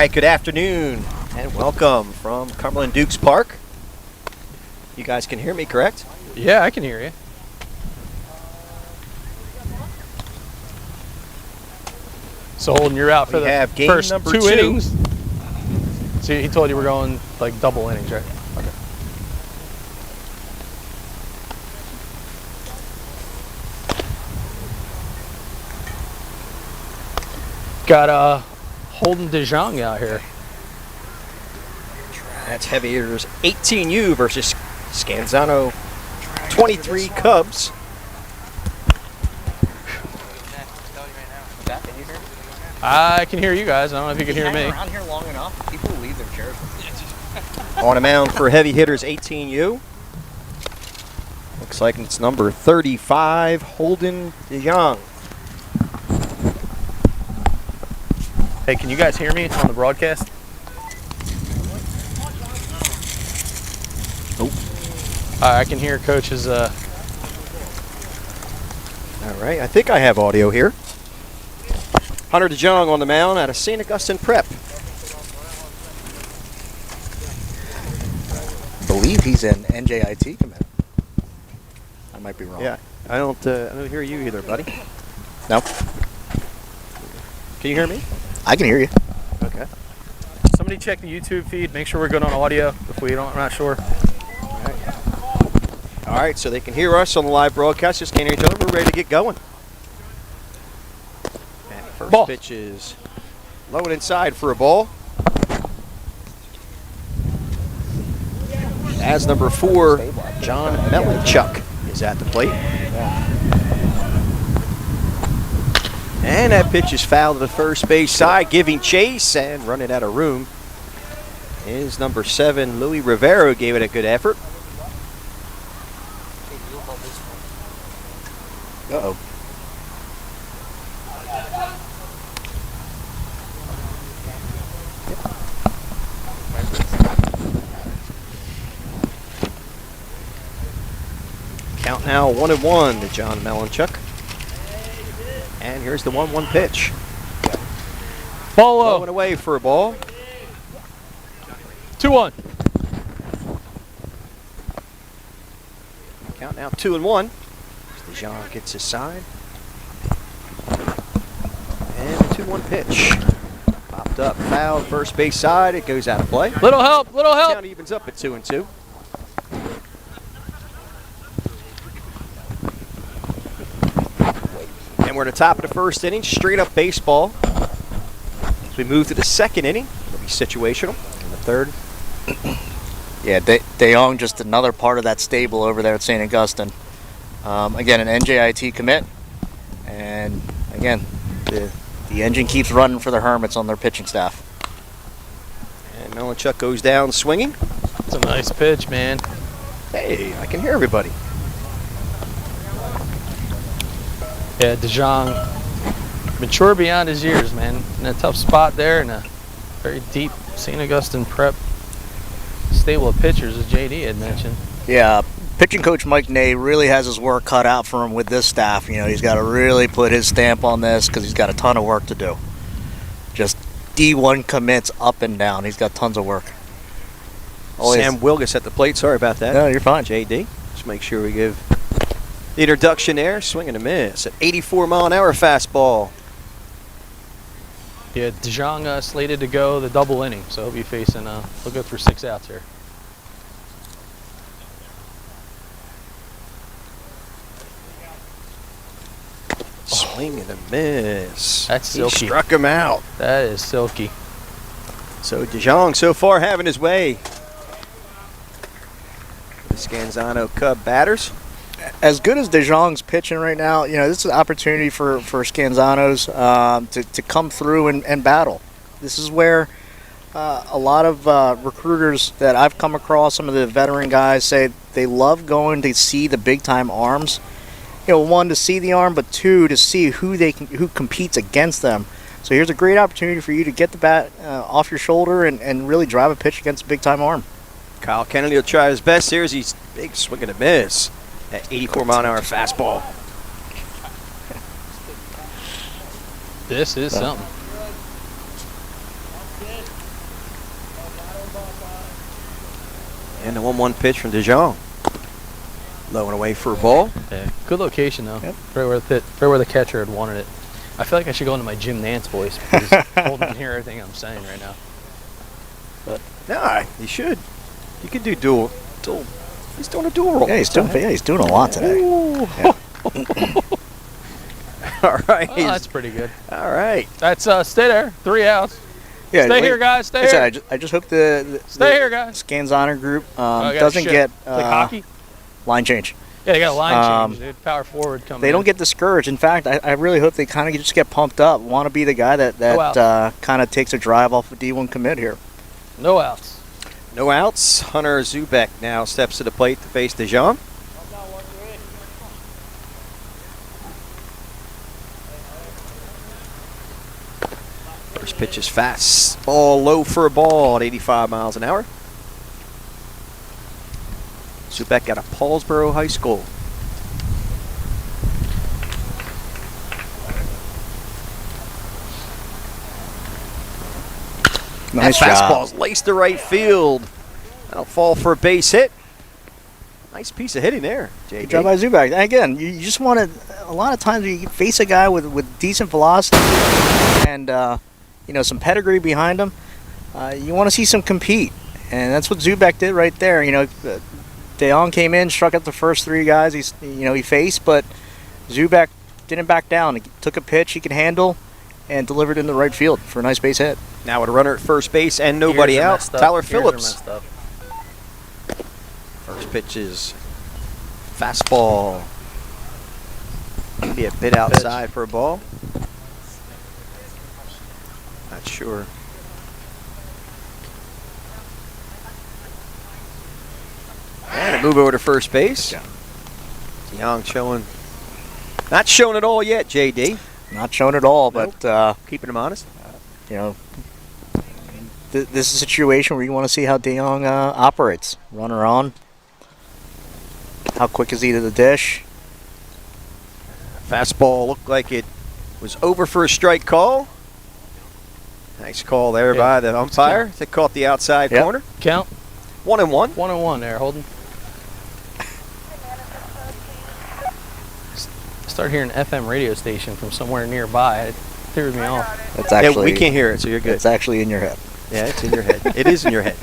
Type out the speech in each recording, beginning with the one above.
right, good afternoon and welcome from Cumberland Dukes Park. You guys can hear me, correct? Yeah, I can hear you. So Holden, you're out for the first number two two innings. See, he told you we're going like double innings, right? Okay. Got Holden DeJong out here. That's heavy hitters 18U versus Scanzano 23 Cubs. I can hear you guys. I don't know if you can hear me. Around here long enough, people will leave their chairs. On a mound for heavy hitters 18U. Looks like it's number 35, Holden DeJong. Hey, can you guys hear me on the broadcast? Oh. I can hear Coach's. All right, I think I have audio here. Hunter DeJong on the mound out of St. Augustine Prep. I believe he's an NJIT commit. I might be wrong. Yeah, I don't hear you either, buddy. No, Can you hear me? I can hear you. Okay. Somebody check the YouTube feed. Make sure we're good on audio. If we don't, I'm not sure. All right, so they can hear us on the live broadcast. Just can't hear each other. We're ready to get going. And first Ball. pitch is low and inside for a ball. As number 4, John Melanchuk is at the plate. And that pitch is fouled to the first base side, giving chase and running out of room is number 7, Louis Rivera, who gave it a good effort. Uh-oh. Count now 1-1 to John Melanchuk. And here's the 1-1 pitch. Ball low. Low and away for a ball. 2-1. Count now 2-1. DeJong gets his side. And the 2-1 pitch. Popped up, fouled, first base side. It goes out of play. Little help, little help. Count evens up at 2-2. And we're at the top of the first inning, straight up baseball. As we move to the second inning, it'll be situational. In the third. Yeah, DeJong, just another part of that stable over there at St. Augustine. Again, an NJIT commit. And again, the engine keeps running for the Hermits on their pitching staff. And Melanchuk goes down swinging. It's a nice pitch, man. Hey, I can hear everybody. Yeah, DeJong, mature beyond his years, man. In a tough spot there, in a very deep St. Augustine Prep stable of pitchers, as JD had mentioned. Yeah, pitching coach Mike Ney really has his work cut out for him with this staff. You know, he's got to really put his stamp on this because he's got a ton of work to do. Just D1 commits up and down. He's got tons of work. Sam Wilgus at the plate. Sorry about that. No, you're fine. JD. Just make sure we give the introduction there. Swing and a miss. An 84-mile-an-hour fastball. Yeah, DeJong slated to go the double inning, so he'll be facing, he'll go for 6 outs here. Swing and a miss. That's He silky. struck him out. That is silky. So DeJong so far having his way. The Scanzano Cub batters. As good as DeJong's pitching right now, you know, this is an opportunity for Scanzano's to come through and battle. This is where a lot of recruiters that I've come across, some of the veteran guys, say they love going to see the big-time arms. You know, 1, to see the arm, but 2, to see who competes against them. So here's a great opportunity for you to get the bat off your shoulder and really drive a pitch against a big-time arm. Kyle Kennedy will try his best here as he's big swing and a miss. That 84-mile-an-hour fastball. This is something. And the 1-1 pitch from DeJong. Low and away for a ball. Yeah, good location though. Yep. Right where the catcher had wanted it. I feel like I should go into my Jim Nance voice because Holden can hear everything I'm saying right now. But Nah, he should. He could do dual. He's doing a dual role. Yeah, he's doing a lot today. Yeah. All right. oh, that's pretty good. All right. That's stay there. 3 outs. Yeah, Stay here, guys. Stay here. I just hope the Stay here, guys. Scanzano group I got doesn't shit. get Like hockey. line change. Yeah, they got a line change, dude. Power forward coming. They don't get discouraged. In fact, I really hope they kind of just get pumped up. Want to be the guy that kind of takes a drive off a D1 commit here. No outs. No outs. Hunter Zubek now steps to the plate to face DeJong. First pitch is fast. Ball low for a ball at 85 miles an hour. Zubek out of Paulsboro High School. Nice that job. fastball's laced to right field. That'll fall for a base hit. Nice piece of hitting there, JD. Good job by Zubak. And again, you just want to. A lot of times you face a guy with decent velocity and some pedigree behind him. You want to see some compete, and that's what Zubak did right there. De Jong came in, struck out the first 3 guys he faced, but Zubak didn't back down. He took a pitch he could handle and delivered in the right field for a nice base hit. Now with a runner at first base and nobody out, Tyler Phillips. First pitch is fastball. Maybe a bit outside for a ball. Not sure. And a move over to first base. Yeah. DeJong not showing it all yet, JD. Not shown at all, Nope. but Keeping him honest. This is a situation where you want to see how De Jong operates. Runner on. How quick is he to the dish? Fastball looked like it was over for a strike call. Nice call there by the umpire. That caught the outside corner. Count. 1-1. 1-1 there, Holden. Start hearing an FM radio station from somewhere nearby. It threw me off. It's actually we can't hear it, so you're good. It's actually in your head. Yeah, it's in your head. It is in your head.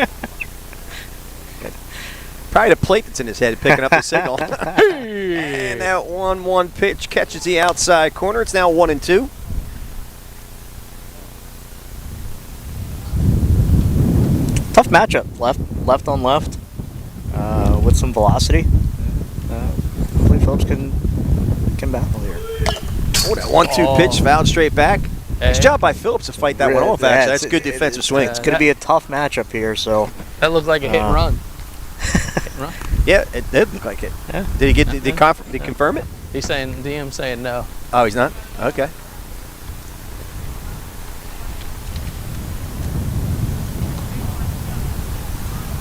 Probably the plate that's in his head picking up the signal. And that 1-1 pitch catches the outside corner. It's now 1-2. Tough matchup. Left on left with some velocity. Hopefully Phillips can battle here. Oh, that 1-2 pitch fouled straight back. Nice job by Phillips to fight that one off, actually. That's a good defensive swing. It's going to be a tough matchup here. So that looked like a hit and run. Hit and run. Yeah, it did look like it. Yeah. Did he confirm it? He's saying, DM saying no. Oh, he's not? Okay.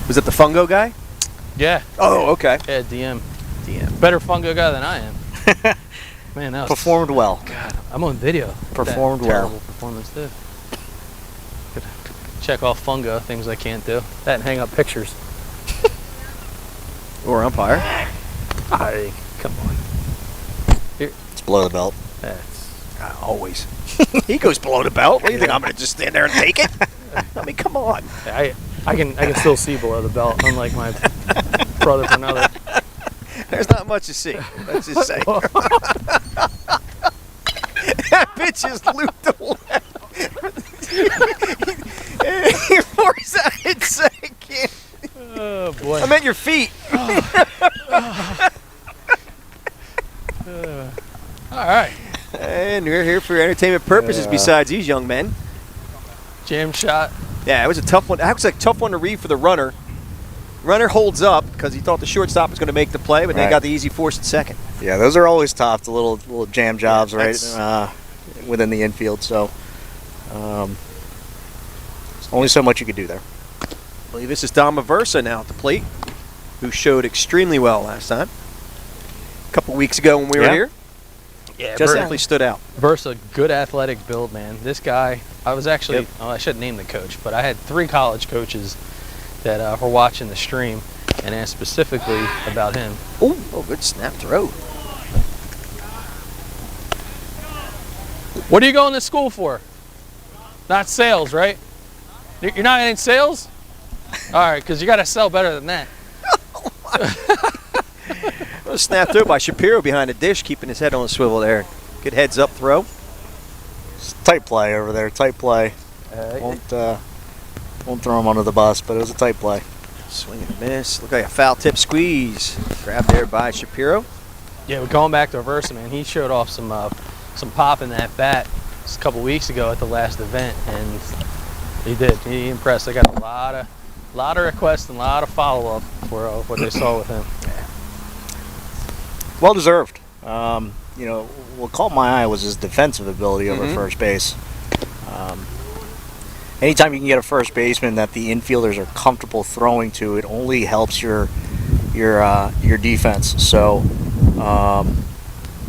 Was it the fungo guy? Yeah. Oh, okay. Yeah, DM. DM. Better fungo guy than I am. Man, that was performed well. God, I'm on video. Performed that well. Terrible performance too. Could check off fungo, things I can't do. That and hang up pictures. Or umpire. Come on. It's below the belt. That's Always. He goes below the belt. What do you think? I'm going to just stand there and take it? I mean, come on. I can still see below the belt, unlike my brother from another. There's not much to see. Let's just say. That pitch is looped to left. He forced that in second. Oh boy. I meant your feet. All right. And we're here for entertainment purposes besides these young men. Jam shot. Yeah, it was a tough one. That was a tough one to read for the runner. Runner holds up because he thought the shortstop was going to make the play, but they got the easy force at second. Yeah, those are always tough, the little jam jobs, right, within the infield. So there's only so much you could do there. I believe this is Dom Aversa now at the plate, who showed extremely well last time. A couple weeks ago when we were here. Yeah, Just definitely stood out. Versa, good athletic build, man. This guy, I was actually, I shouldn't name the coach, but I had 3 college coaches that were watching the stream. and asked specifically about him. Oh, good snap throw. What are you going to school for? Not sales, right? You're not in sales? All right, because you got to sell better than that. A snap throw by Shapiro behind the dish, keeping his head on the swivel there. Good heads-up throw. It's tight play over there, tight play. Won't throw him under the bus, but it was a tight play. Swing and a miss. Look like a foul tip squeeze. Grabbed there by Shapiro. Yeah, we're going back to Versa, man. He showed off some pop in that bat just a couple weeks ago at the last event, and he did. He impressed. I got a lot of requests and a lot of follow-up for what they saw with him. Well deserved. You know, what caught my eye was his defensive ability over first base. Anytime you can get a first baseman that the infielders are comfortable throwing to, it only helps your defense. So,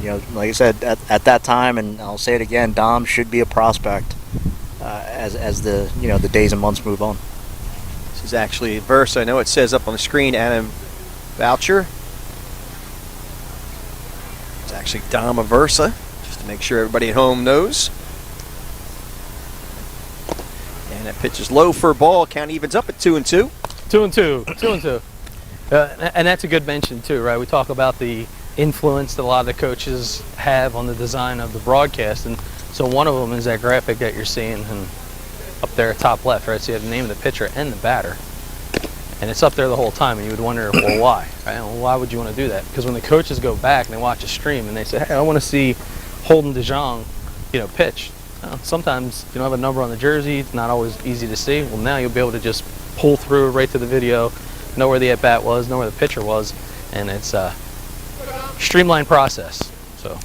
you know, like I said, at that time, and I'll say it again, Dom should be a prospect as the the days and months move on. This is actually Versa. I know it says up on the screen, Adam Voucher. It's actually Dom Aversa, just to make sure everybody at home knows. And that pitch is low for a ball. Count evens up at 2-2. 2-2. 2-2. And that's a good mention too, right? We talk about the influence that a lot of the coaches have on the design of the broadcast, and so one of them is that graphic that you're seeing and up there top left, right? So you have the name of the pitcher and the batter, and it's up there the whole time, and you would wonder, well, why? Right? Well, why would you want to do that? Because when the coaches go back and they watch a stream and they say, hey, I want to see Holden DeJong, pitch. Sometimes you don't have a number on the jersey, it's not always easy to see. Well, now you'll be able to just pull through right to the video, know where the at-bat was, know where the pitcher was, and it's a streamlined process. So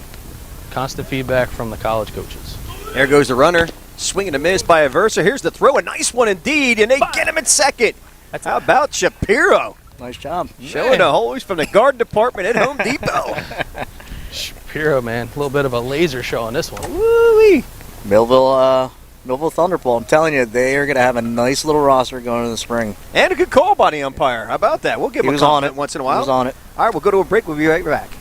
constant feedback from the college coaches. There goes the runner. Swing and a miss by Aversa. Here's the throw. A nice one indeed, and they get him at second. How about Shapiro? Nice job. Showing the hose from the garden department at Home Depot. Shapiro, man. A little bit of a laser show on this one. Woo-wee. Millville Thunderbolt. I'm telling you, they are going to have a nice little roster going in the spring. And a good call by the umpire. How about that? We'll give him a compliment once in a while. He was on it. All right, we'll go to a break. We'll be right back.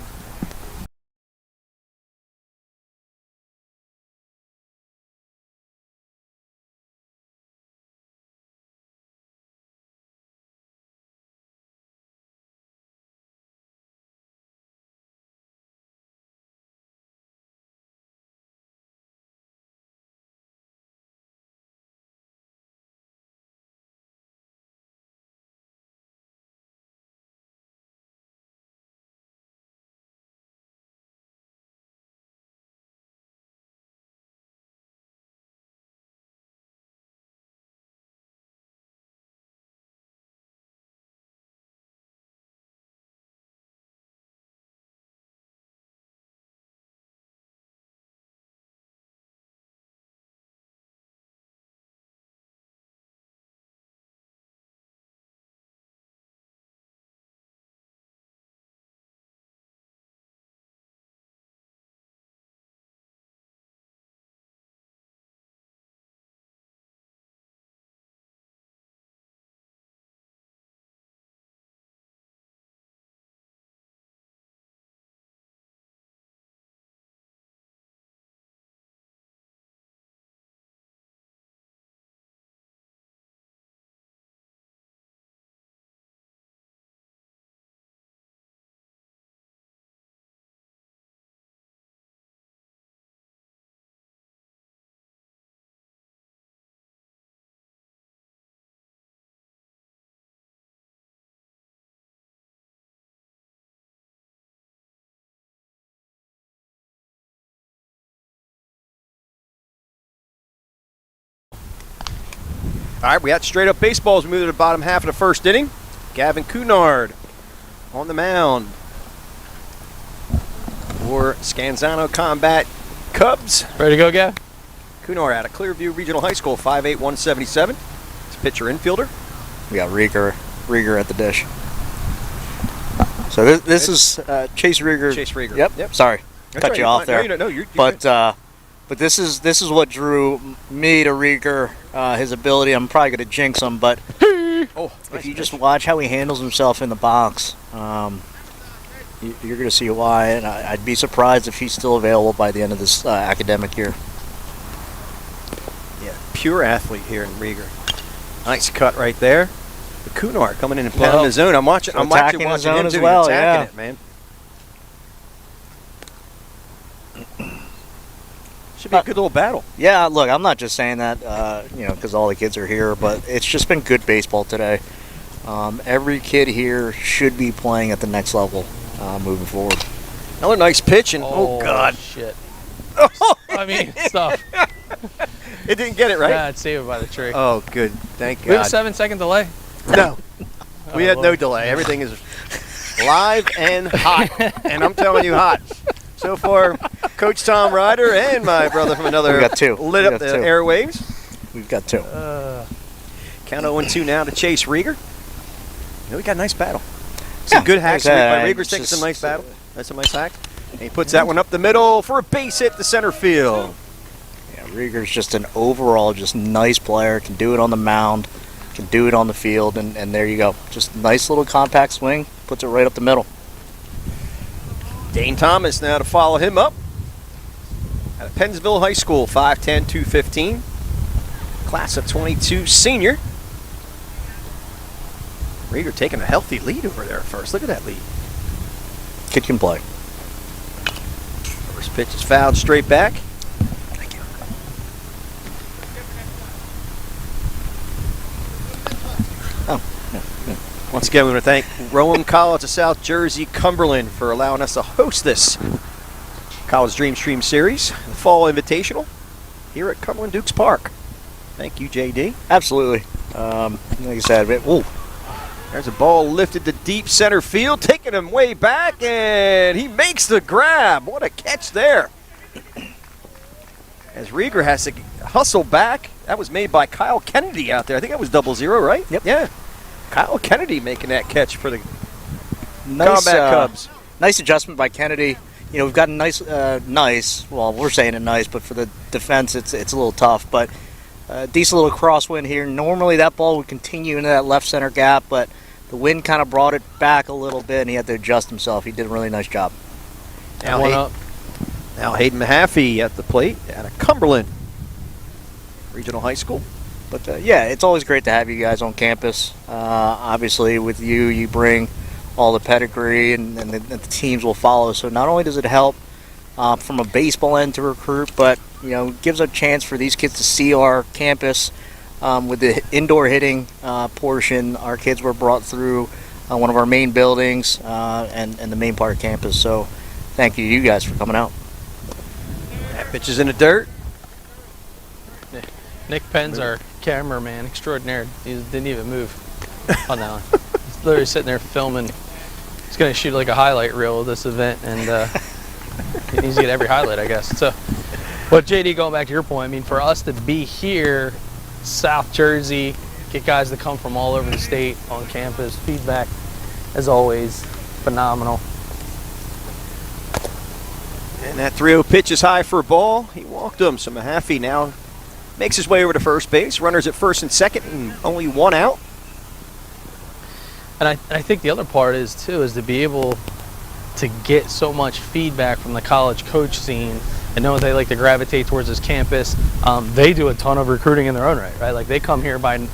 All right, we got straight up baseball as we move to the bottom half of the first inning. Gavin Cunard on the mound for Scanzano Combat Cubs. Ready to go, Gav? Cunard out of Clearview Regional High School, 5'8", 177. It's pitcher infielder. We got Rieger at the dish. So this is Chase Rieger. Chase Rieger. Yep. Sorry, cut you off there. No, you're But this is what drew me to Rieger. His ability. I'm probably going to jinx him, but Oh, if you just watch how he handles himself in the box, you're going to see why. And I'd be surprised if he's still available by the end of this academic year. Yeah, pure athlete here in Rieger. Nice cut right there. The Cunard coming in and pounding the zone. I'm watching him zone do as it, well, attacking it, man. Should be a good little battle. Yeah, look, I'm not just saying that, because all the kids are here, but it's just been good baseball today. Every kid here should be playing at the next level moving forward. Another nice pitch, and oh God. Shit. I mean, stuff. It didn't get it right? Yeah, it's saved by the tree. Oh, good. Thank God. We have a 7-second delay? No. We had no delay. Everything is live and hot. And I'm telling you, hot. So far, Coach Tom Ryder and my brother from another we got two. lit up the airwaves. We've got two. Count 0-2 now to Chase Rieger. We got a nice battle. Some good hacks by Rieger's taking some nice battle. That's a nice hack. And he puts that one up the middle for a base hit to center field. Yeah, Rieger's just an overall just nice player. Can do it on the mound. Can do it on the field. And there you go. Just nice little compact swing. Puts it right up the middle. Dane Thomas now to follow him up. Out of Pennsville High School, 5'10", 215. Class of 22 senior. Rieger taking a healthy lead over there at first. Look at that lead. Kid can play. First pitch is fouled straight back. Thank you. Once again, we want to thank Rowan College of South Jersey, Cumberland, for allowing us to host this College DreamStream series, the Fall Invitational, here at Cumberland Dukes Park. Thank you, JD. Absolutely. Like I said, there's a ball lifted to deep center field, taking him way back, and he makes the grab. What a catch there. As Rieger has to hustle back. That was made by Kyle Kennedy out there. I think that was 0-0, right? Yep. Yeah. Kyle Kennedy making that catch for the Combat Cubs. Nice adjustment by Kennedy. We've got a nice, well, we're saying it nice, but for the defense, it's a little tough. But decent little crosswind here. Normally that ball would continue into that left center gap, but the wind kind of brought it back a little bit, and he had to adjust himself. He did a really nice job. Now Hayden Mahaffey at the plate out of Cumberland Regional High School. But, it's always great to have you guys on campus. Obviously, with you bring all the pedigree, and the teams will follow. So not only does it help from a baseball end to recruit, but, gives a chance for these kids to see our campus. With the indoor hitting portion, our kids were brought through one of our main buildings and the main part of campus. So thank you guys for coming out. That pitch is in the dirt. Nick Penn's our cameraman extraordinaire. He didn't even move on that one. He's literally sitting there filming. He's going to shoot like a highlight reel of this event, and he needs to get every highlight, I guess. So, but JD, going back to your point, I mean, for us to be here, South Jersey, get guys to come from all over the state on campus, feedback, as always, phenomenal. And that 3-0 pitch is high for a ball. He walked him, so Mahaffey now makes his way over to first base. Runners at first and second, and only one out. And I think the other part is to be able to get so much feedback from the college coach scene and know they like to gravitate towards this campus. They do a ton of recruiting in their own right? Like they come here by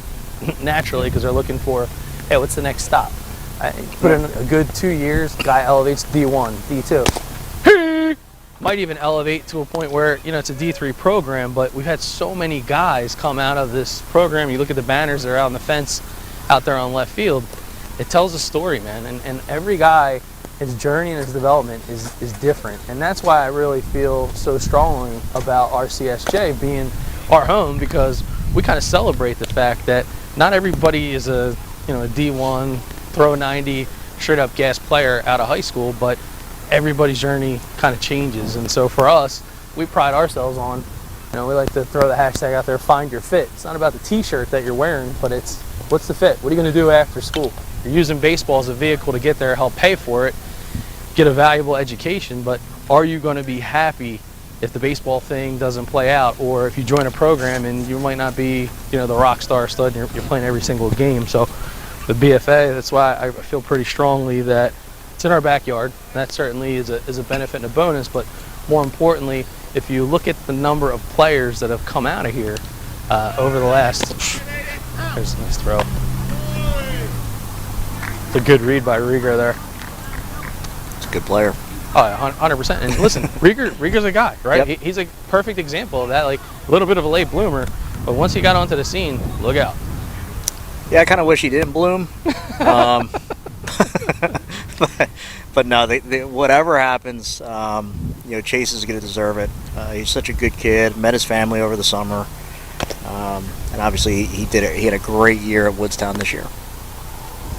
naturally because they're looking for, hey, what's the next stop? Put in a good 2 years, guy elevates D1, D2. Might even elevate to a point where, it's a D3 program, but we've had so many guys come out of this program. You look at the banners that are out on the fence out there on left field. It tells a story, man. And every guy, his journey and his development is different. And that's why I really feel so strongly about RCSJ being our home, because we kind of celebrate the fact that not everybody is a D1, throw 90, straight up gas player out of high school, but everybody's journey kind of changes. And so for us, we pride ourselves on, we like to throw the hashtag out there, find your fit. It's not about the t-shirt that you're wearing, but it's what's the fit? What are you going to do after school? You're using baseball as a vehicle to get there, help pay for it, get a valuable education, but are you going to be happy if the baseball thing doesn't play out, or if you join a program and you might not be, the rock star stud and you're playing every single game? So the BFA. That's why I feel pretty strongly that it's in our backyard. That certainly is a benefit and a bonus, but more importantly, if you look at the number of players that have come out of here over the last, there's a nice throw. It's a good read by Rieger there. It's a good player. Oh, 100%. And listen, Rieger's a guy, right? Yep. He's a perfect example of that, like a little bit of a late bloomer, but once he got onto the scene, look out. Yeah, I kind of wish he didn't bloom. But no, whatever happens, Chase is going to deserve it. He's such a good kid. Met his family over the summer, and obviously he did it. He had a great year at Woodstown this year.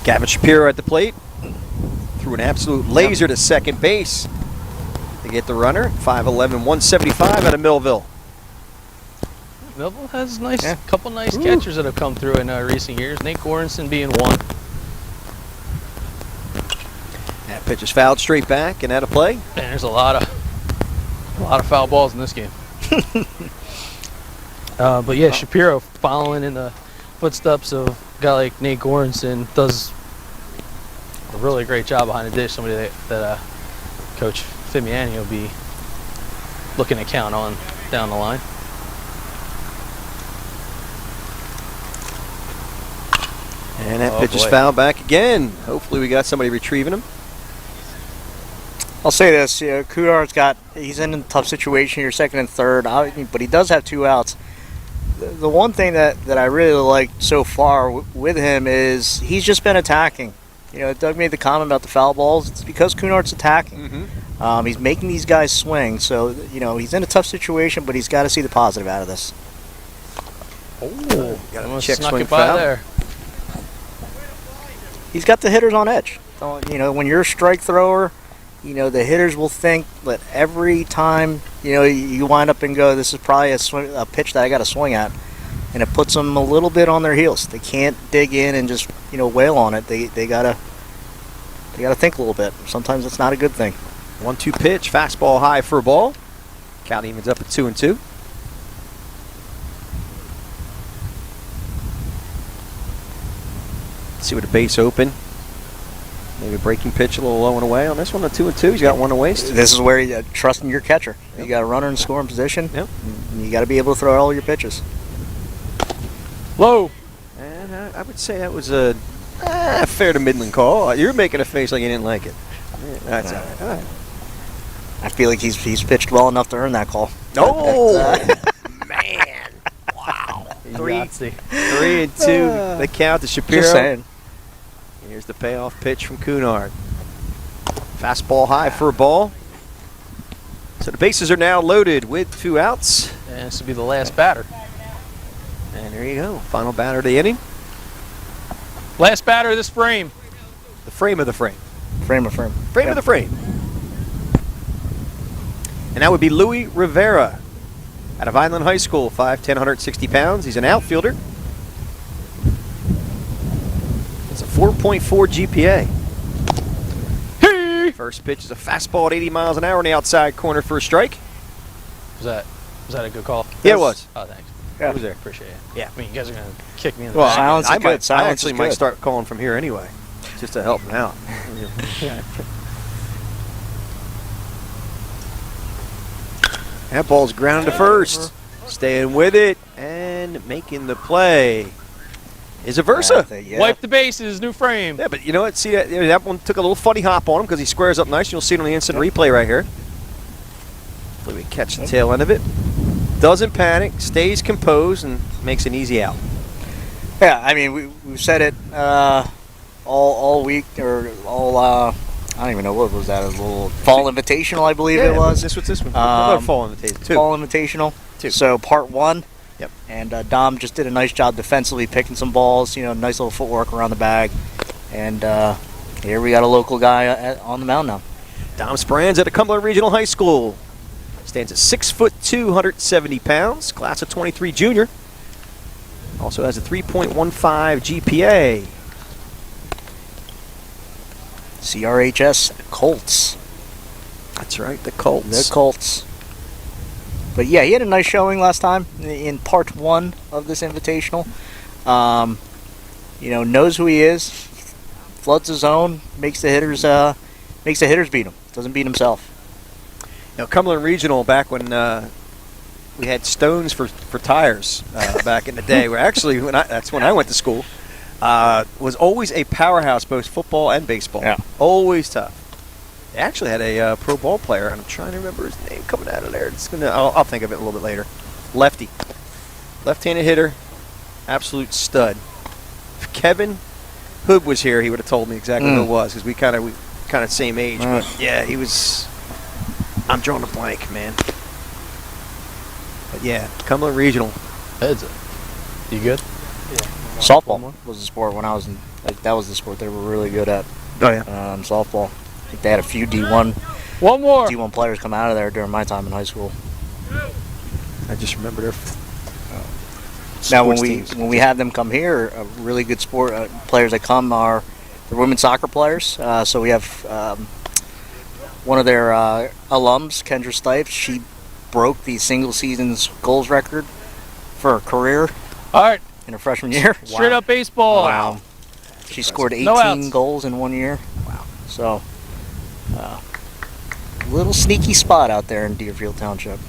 Gavin Shapiro at the plate. Threw an absolute laser to second base. They get the runner. 5'11", 175 out of Millville. Millville has couple nice catchers that have come through in recent years. Nate Goranson being one. That pitch is fouled straight back and out of play. And there's a lot of foul balls in this game. But yeah, Shapiro following in the footsteps of a guy like Nate Goranson does a really great job behind the dish. Somebody that Coach Fimiani will be looking to count on down the line. And that pitch is fouled back again. Hopefully we got somebody retrieving him. I'll say this, Cunard's he's in a tough situation here, second and third, but he does have 2 outs. The one thing that I really like so far with him is he's just been attacking. Doug made the comment about the foul balls. It's because Cunard's attacking. Mm-hmm. He's making these guys swing, so he's in a tough situation, but he's got to see the positive out of this. Oh, got a check snuck swing it by foul there. He's got the hitters on edge. When you're a strike thrower, the hitters will think that every time, you wind up and go, this is probably a pitch that I got to swing at. And it puts them a little bit on their heels. They can't dig in and just, wail on it. They gotta think a little bit. Sometimes it's not a good thing. 1-2 pitch, fastball high for a ball. Count evens up at 2-2. See what a base open. Maybe a breaking pitch a little low and away on this one. A 2-2. He's got one to waste. This is where you trusting your catcher. Yep. You got a runner in scoring position. Yep. You got to be able to throw all your pitches. Low. And I would say that was a fair to middling call. You're making a face like you didn't like it. That's all right. All right. I feel like he's pitched well enough to earn that call. Oh, man. Wow. 3-2. The count to Shapiro. Just saying. Here's the payoff pitch from Cunard. Fastball high for a ball. So the bases are now loaded with 2 outs. And this will be the last batter. And there you go. Final batter of the inning. Last batter of this frame. The frame of the frame. Frame of frame. Frame of the frame. And that would be Louis Rivera out of Island High School, 5'10", 160 pounds. He's an outfielder. It's a 4.4 GPA. Hey! First pitch is a fastball at 80 miles an hour on the outside corner for a strike. Was that a good call? Yeah, it was. Oh, thanks. Yeah. It was there. Appreciate it. Yeah. I mean, you guys are going to kick me in the Well, back. Silence is good. Silence I actually is might good. start calling from here anyway, just to help him out. That ball's grounded to first. Staying with it and making the play is Aversa. Yeah. Wipe the bases, new frame. Yeah, but you know what? See, that one took a little funny hop on him because he squares up nice. You'll see it on the instant replay right here. Hopefully we catch the tail end of it. Doesn't panic, stays composed, and makes an easy out. Yeah, I mean, we've said it all week, or all, I don't even know, what was that, a little fall invitational, I believe it was. What's this one? Another fall invitation. 2. Fall invitational. 2. So part 1. Yep. And Dom just did a nice job defensively, picking some balls, nice little footwork around the bag. And here we got a local guy on the mound now. Dom Sprans at a Cumberland Regional High School. Stands at 6'2", 170 pounds. Class of 23 junior. Also has a 3.15 GPA. CRHS Colts. That's right, the Colts. The Colts. But yeah, he had a nice showing last time in part 1 of this invitational. knows who he is, floods the zone, makes the hitters beat him. Doesn't beat himself. Cumberland Regional, back when we had stones for tires back in the day, where actually that's when I went to school, was always a powerhouse, both football and baseball. Yeah. Always tough. They actually had a pro ball player, and I'm trying to remember his name coming out of there. I'll think of it a little bit later. Lefty. Left-handed hitter. Absolute stud. If Kevin Hood was here, he would have told me exactly who it was, because we kind of same age. But yeah, he was. I'm drawing a blank, man. But yeah, Cumberland Regional. You good? Softball was the sport when I was that was the sport they were really good at. Oh yeah. Softball. I think they had a few D1 players come out of there during my time in high school. I just remember their. Now, when we have them come here, a really good players that come are the women's soccer players. So we have one of their alums, Kendra Stipes. She broke the single season's goals record for her career. All right. In her freshman year. Straight up baseball. Wow. She scored 18 goals in 1 year. Wow. So, little sneaky spot out there in Deerfield Township.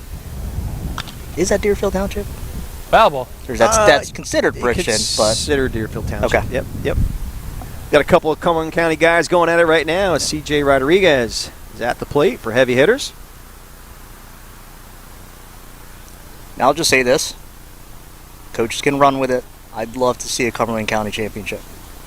Is that Deerfield Township? Foul ball. Or that's considered Bridgeton, but considered Deerfield Township. Okay. Yep. Got a couple of Cumberland County guys going at it right now. C.J. Rodriguez is at the plate for heavy hitters. Now I'll just say this. Coaches can run with it. I'd love to see a Cumberland County championship.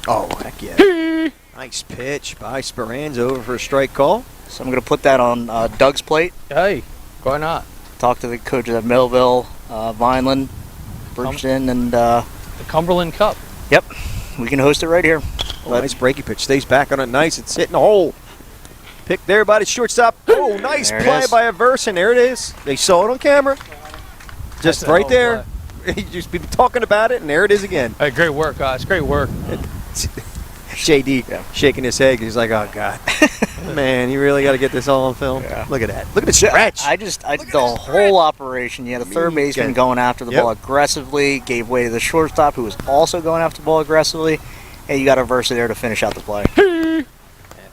Oh, heck yeah. Nice pitch by Speranza over for a strike call. So I'm going to put that on Doug's plate. Hey, why not? Talk to the coaches at Millville, Vineland, Bridgeton, and the Cumberland Cup. Yep, we can host it right here. Nice breaking pitch. Stays back on it nice. It's hitting the hole. Picked there by the shortstop. Oh, nice play by Averson. There it is. They saw it on camera. Just right there. You just been talking about it, and there it is again. Hey, great work, guys. Great work. JD shaking his head. He's like, oh, God. Man, you really got to get this all on film. Yeah. Look at that. Look at the stretch. The whole operation, you had a third baseman going after the ball aggressively, gave way to the shortstop who was also going after the ball aggressively, and you got Aversa there to finish out the play. And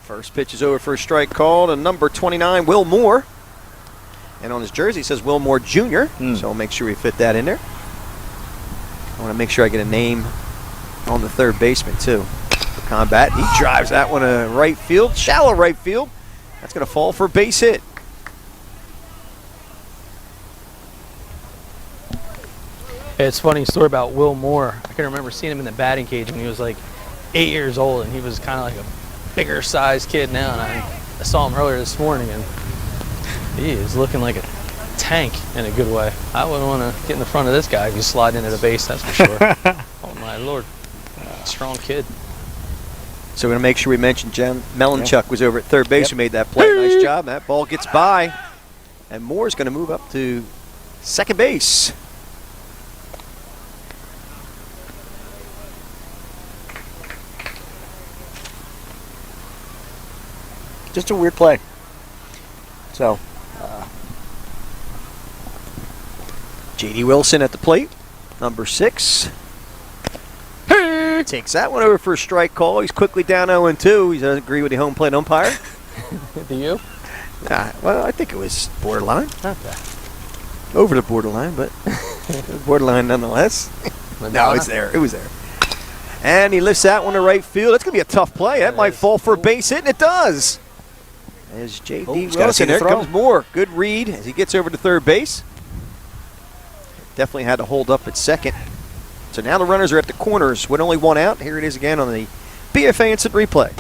first pitch is over for a strike call to number 29, Will Moore. And on his jersey it says Will Moore Jr., so we'll make sure we fit that in there. I want to make sure I get a name on the third baseman, too. For combat. He drives that one to right field, shallow right field. That's going to fall for a base hit. It's a funny story about Will Moore. I can remember seeing him in the batting cage when he was like 8 years old, and he was kind of like a bigger sized kid now. And I saw him earlier this morning, and he is looking like a tank in a good way. I wouldn't want to get in the front of this guy if he's sliding into the base, that's for sure. Oh my Lord. Strong kid. So we're going to make sure we mention Jen Melanchuk was over at third base who made that play. Nice job. That ball gets by. And Moore's going to move up to second base. Just a weird play. So, J.D. Wilson at the plate, number 6. Takes that one over for a strike call. He's quickly down 0-2. He doesn't agree with the home plate umpire. Do you? Well, I think it was borderline. Okay. Over the borderline, but borderline nonetheless. No, it's there. It was there. And he lifts that one to right field. That's going to be a tough play. That might fall for a base hit, and it does. There's J.D. Wilson. There comes Moore. Good read as he gets over to third base. Definitely had to hold up at second. So now the runners are at the corners with only one out. Here it is again on the BFA Instant Replay.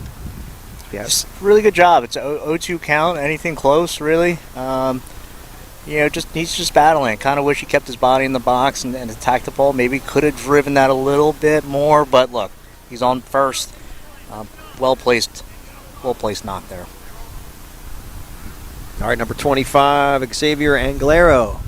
Yes, really good job. It's an 0-2 count. Anything close, really. He's just battling. Kind of wish he kept his body in the box and attacked the ball. Maybe could have driven that a little bit more. But look, he's on first. Well placed knock there. All right, number 25, Xavier Anglero.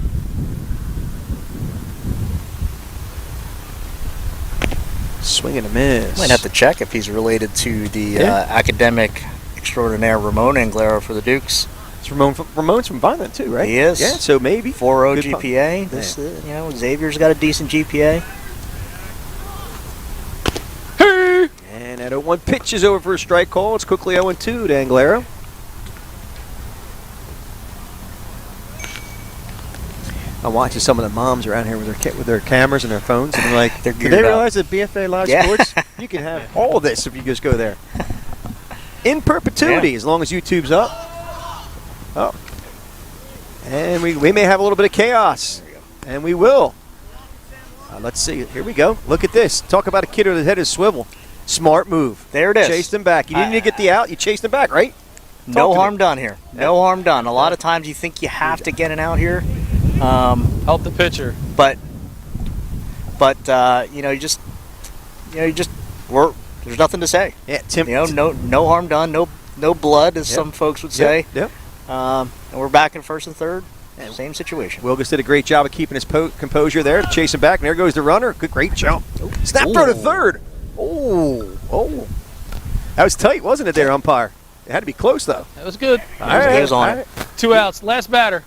Swing and a miss. Might have to check if he's related to the academic extraordinaire Ramon Anglero for the Dukes. It's Ramon's from Vineland too, right? He is. Yeah, so maybe 4.0 GPA. This, Xavier's got a decent GPA. And 0-1 pitch is over for a strike call. It's quickly 0-2 to Anglero. I'm watching some of the moms around here with their cameras and their phones, and they're like, They're "Did geared they up. realize that BFA Live Sports, you can have all of this if you just go there in perpetuity, as long as YouTube's up." Oh, and we may have a little bit of chaos, and we will. Let's see. Here we go. Look at this. Talk about a kid with his head is swivel. Smart move. There it is. Chased him back. You didn't need to get the out. You chased him back, right? No harm done here. No harm done. A lot of times you think you have to get an out here. Help the pitcher. But you know, there's nothing to say. Yeah, Tim. You know, no harm done, no blood, as some folks would say. Yep. And we're back in first and third. Same situation. Wilgus did a great job of keeping his composure there, to chase him back, and there goes the runner. Great jump. Snap throw to third. Oh. That was tight, wasn't it there, umpire? It had to be close, though. That was good. He was on it. 2 outs. Last batter.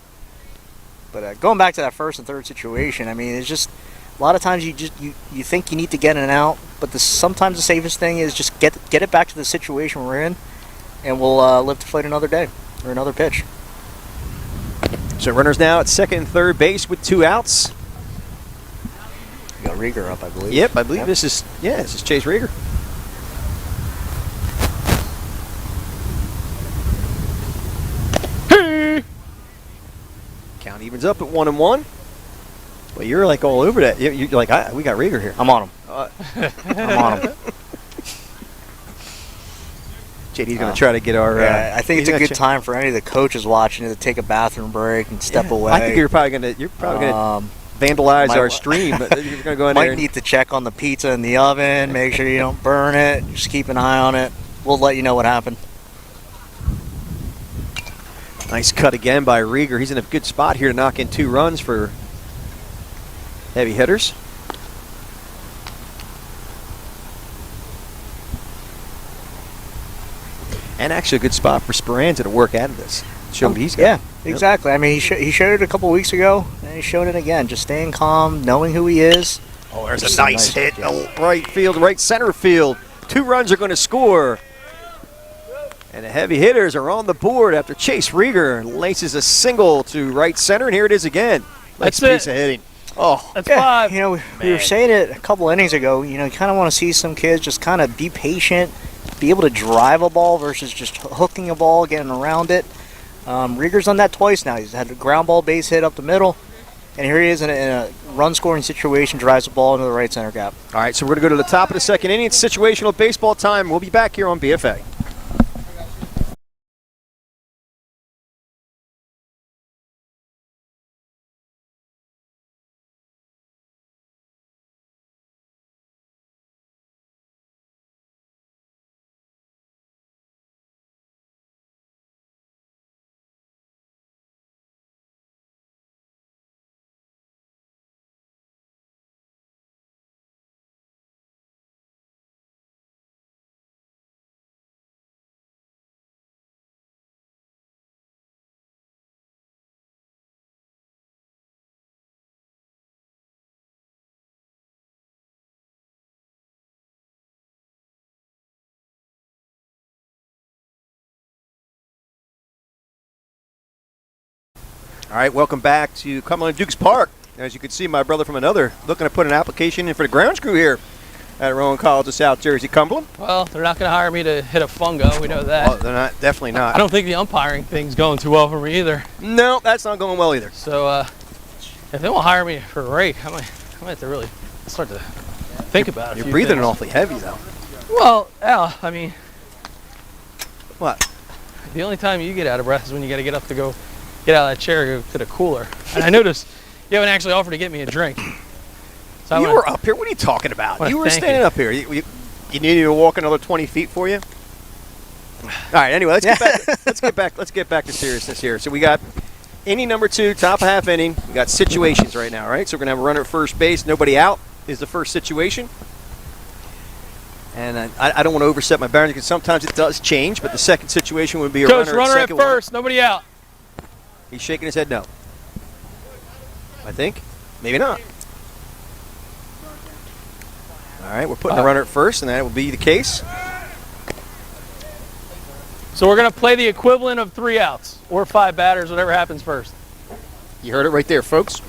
But going back to that first and third situation, I mean, it's just a lot of times you think you need to get an out, but sometimes the safest thing is just get it back to the situation we're in, and we'll live to fight another day or another pitch. So runners now at second and third base with 2 outs. We got Rieger up, I believe. Yep, I believe this is Chase Rieger. Count evens up at 1-1. But you're like all over that. You're like, we got Rieger here. I'm on him. I'm on him. JD's going to try to get our. I think it's a good time for any of the coaches watching to take a bathroom break and step away. I think you're probably going to vandalize our stream. But you're going to go in there. Might need to check on the pizza in the oven. Make sure you don't burn it. Just keep an eye on it. We'll let you know what happened. Nice cut again by Rieger. He's in a good spot here to knock in 2 runs for heavy hitters. And actually a good spot for Speranza to work out of this. Show what he's got. Yeah, exactly. I mean, he showed it a couple weeks ago, and he's showing it again. Just staying calm, knowing who he is. Oh, there's a nice hit. Right field, right center field. 2 runs are going to score. And the heavy hitters are on the board after Chase Rieger laces a single to right center, and here it is again. Nice piece of hitting. Oh, that's 5. You know, we were saying it a couple innings ago. You know, you kind of want to see some kids just kind of be patient, be able to drive a ball versus just hooking a ball, getting around it. Rieger's done that twice now. He's had a ground ball base hit up the middle, and here he is in a run-scoring situation, drives the ball into the right center gap. All right, so we're going to go to the top of the second inning. It's situational baseball time. We'll be back here on BFA. All right, welcome back to Cumberland Dukes Park. As you can see, my brother from another looking to put an application in for the grounds crew here at Rowan College of South Jersey, Cumberland. Well, they're not going to hire me to hit a fungo. We know that. Oh, they're not. Definitely not. I don't think the umpiring thing's going too well for me either. No, that's not going well either. So if they won't hire me for a rake, I might have to really start to think about it. You're breathing awfully heavy, though. Well, Al, I mean, what? The only time you get out of breath is when you got to get up to go get out of that chair and go to the cooler. And I noticed you haven't actually offered to get me a drink. So you were up here. What are you talking about? You were standing up here. You needed to walk another 20 feet for you? All right, anyway, let's get back to seriousness here. So we got inning number 2, top half inning. We got situations right now, right? So we're going to have a runner at first base. Nobody out is the first situation. And I don't want to overset my boundaries because sometimes it does change, but the second situation would be a runner at second. First, nobody out. He's shaking his head no. I think. Maybe not. All right, we're putting a runner at first, and that will be the case. So we're going to play the equivalent of 3 outs or 5 batters, whatever happens first. You heard it right there, folks.